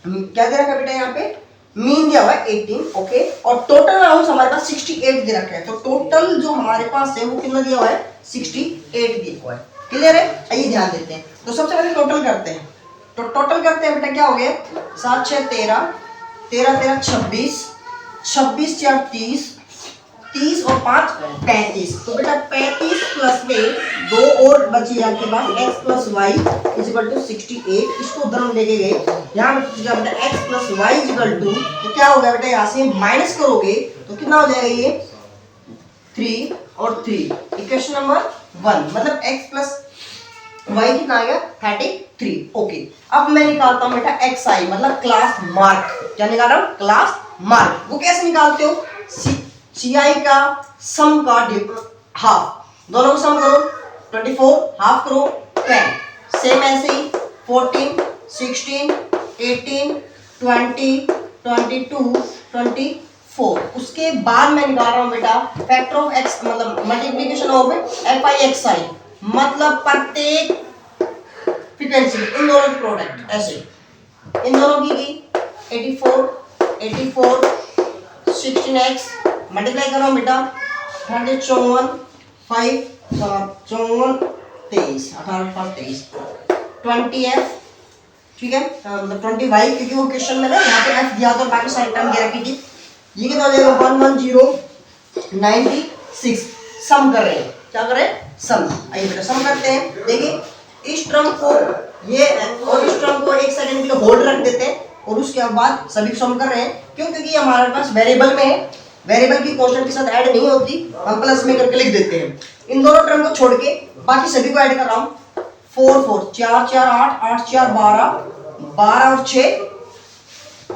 क्या दे रखा बेटा यहाँ पे मीन दिया हुआ है 18, ओके, और टोटल राउंड्स हमारे पास 68 दे रखे हैं, तो टोटल जो हमारे पास है वो कितना दिया हुआ है 68 दिया हुआ है, क्लियर है। आइए ध्यान देते हैं, तो सबसे पहले टोटल करते हैं, तो टोटल करते हैं बेटा, क्या हो गया 7 6 13, 13 13 26, 26 4 30, 30 और 5 35, तो बेटा 35 प्लस में 2 और बची आपके पास x plus Y equal to 68, इसको उधर हम लेके गए, यहाँ बेटा x plus Y equal to, तो क्या हो गया बेटा यहाँ से माइनस करोगे तो कितना हो जाएगा ये 3 और 3, इक्वेशन नंबर 1, मतलब x प्लस वाई कितना आ गया 33, ओके। अब मैं निकालता हूँ बेटा एक्स आई, मतलब क्लास मार्क, क्या निकाल रहा हूँ क्लास मार्क, वो कैसे निकालते हो, सी आई का सम का हाफ, दोनों को सम करो 24, हाफ करो 10, सेम ऐसे ही 14 16 18 20 22 24, उसके बाद मैं निकाल रहा हूँ बेटा फैक्टर ऑफ एक्स, मतलब multiplication of F I X I, मतलब प्रत्येक फ्रीक्वेंसी इन दोनों की प्रोडक्ट, ऐसे इन दोनों की 84 16x मल्टीप्लाई कर रहा हूँ बेटा 54 5 54 23 18 5 23 20f, ठीक है, मतलब 20y, क्योंकि वो क्वेश्चन में ना यहाँ पे f दिया था और बाकी सारी टर्म दे रखी थी, ये कितना हो जाएगा 11096, सम कर रहे हैं, क्या कर रहे हैं सम, आइए बेटा सम करते हैं, देखिए इस टर्म को ये और इस टर्म को एक सेकंड के लिए होल्ड रख देते हैं और उसके बाद सभी सम कर रहे हैं, क्यों, क्योंकि हमारे पास वेरिएबल में है, वेरिएबल की कांस्टेंट के साथ ऐड नहीं होती, हम प्लस में करके लिख देते हैं, इन दोनों टर्म को छोड़ के बाकी सभी को ऐड कर रहा हूँ, 4 4 4 4 8 8 4 12 12 और 6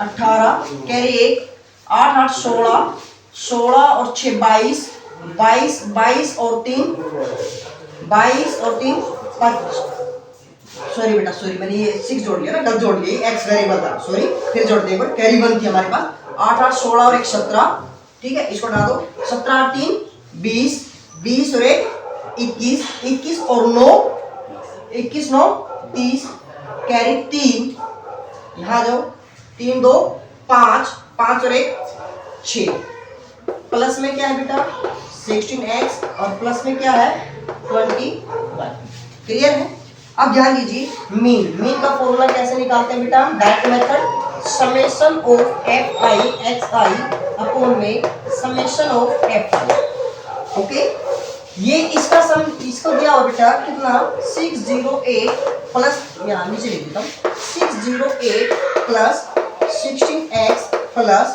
18, कैरी 1 8 8 16 16 और 6 22 22 22 और 3 22 और 3 सॉरी बेटा सॉरी, मैंने ये 6 जोड़ लिया ना, गलत जोड़ लिया, एक्स वेरिएबल था, सॉरी, फिर जोड़ दिया, कैरी 1 थी हमारे पास, 8 8 16 और 1 17, ठीक है, इसको हटा दो, 17 8 3 20 20 और 1 21 21 और 9 21 9 30, कैरी 3, यहाँ जाओ 3 2 5 5 और 1 6, प्लस में क्या है बेटा 16x और प्लस में क्या है 21, क्लियर है। अब ध्यान दीजिए, मीन का फॉर्मूला कैसे निकालते हैं बेटा, direct method, summation of F I X I upon में summation of F I, okay, ये इसका सम, इसको दिया हुआ बेटा कितना 608 प्लस, यहाँ नीचे लिख देता हूँ 608 plus 16x plus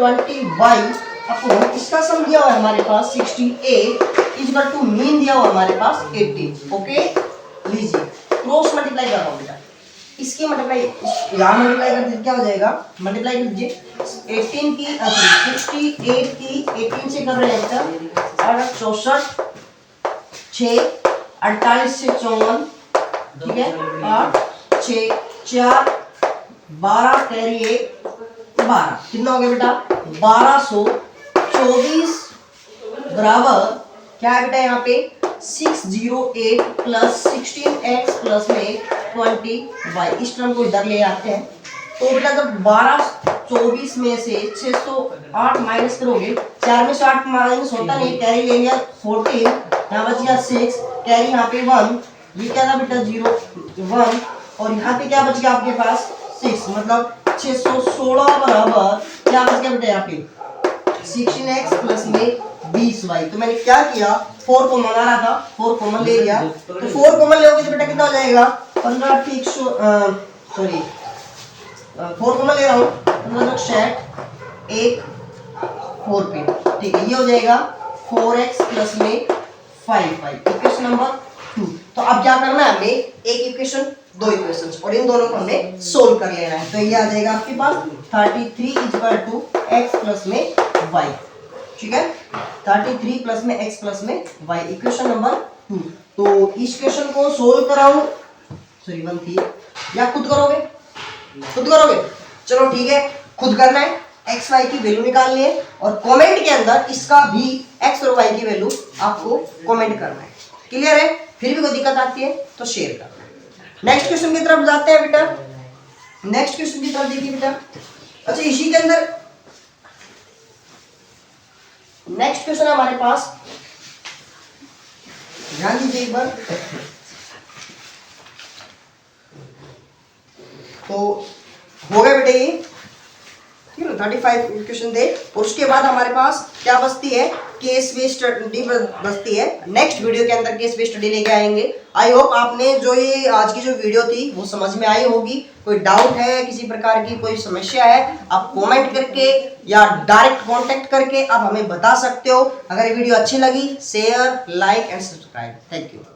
20y upon, इसका सम दिया हुआ है हमारे पास 68 इक्वल टू मीन दिया हुआ हमारे पास 80, ओके, लीजिए क्रॉस मल्टीप्लाई कर रहा हूँ बेटा, इसकी मल्टीप्लाई यहाँ मल्टीप्लाई कर दीजिए, क्या हो जाएगा मल्टीप्लाई कर दीजिए 18 की 68 की 18 से कर रहे हैं बेटा, और 64 6 48 से 54, ठीक है, 8 6 4 12 कैरी 1 12, कितना हो गया बेटा 1224 बराबर क्या है बेटा यहाँ पे 608 प्लस 16x प्लस में 20y, इस टर्म को इधर ले आते हैं, तो बेटा जब 1224 में से 608 माइनस करोगे, 4 में से 8 माइनस होता नहीं, कैरी ले लिया 14, यहाँ बच गया 6, कैरी यहाँ पे 1, ये क्या था बेटा 0 1, और यहाँ पे क्या बच गया आपके पास 6, मतलब 616 बराबर क्या बच गया बेटा यहाँ पे 16x प्लस में 20y, तो मैंने क्या किया 4 कॉमन आ रहा था, 4 कॉमन ले लिया, तो 4 कॉमन लोगे तो बेटा कितना हो जाएगा 15 ठीक, सॉरी 4 कॉमन ले रहा हूँ, 15 60 1 4 पे, ठीक है, ये हो जाएगा 4x प्लस में 5y, इक्वेशन नंबर 2। तो अब क्या करना है हमें, एक इक्वेशन 2 इक्वेशंस और इन दोनों को हमें सोल्व कर लेना है, तो ये आ जाएगा आपके पास 33 इक्वल टू x प्लस में y, ठीक है, 33 प्लस में x प्लस में y, इक्वेशन नंबर 2। तो इस क्वेश्चन को सोल्व कराऊं, सॉरी 1 थी, या खुद करोगे? खुद करोगे? चलो ठीक है, खुद करना है, एक्स वाई की वैल्यू निकालनी है और कमेंट के अंदर इसका भी एक्स और वाई की वैल्यू आपको कमेंट करना है। क्लियर है? फिर भी कोई दिक्कत आती है तो शेयर करना। नेक्स्ट क्वेश्चन की तरफ जाते हैं बेटा। नेक्स्ट क्वेश्चन की तरफ देखिए बेटा। अच्छा, इसी के अंदर नेक्स्ट क्वेश्चन है हमारे पास, ध्यान दीजिए एक बार। तो हो गए बेटे ये 35 क्वेश्चन थे, और उसके बाद हमारे पास क्या बचती है? केस बेस्ड स्टडी बचती है। नेक्स्ट वीडियो के अंदर केस बेस्ड स्टडी लेके आएंगे। आई होप आपने जो ये आज की जो वीडियो थी वो समझ में आई होगी। कोई डाउट है, किसी प्रकार की कोई समस्या है, आप कमेंट करके या डायरेक्ट कांटेक्ट करके आप हमें बता सकते हो। अगर वीडियो अच्छी लगी, share, like and subscribe. Thank you.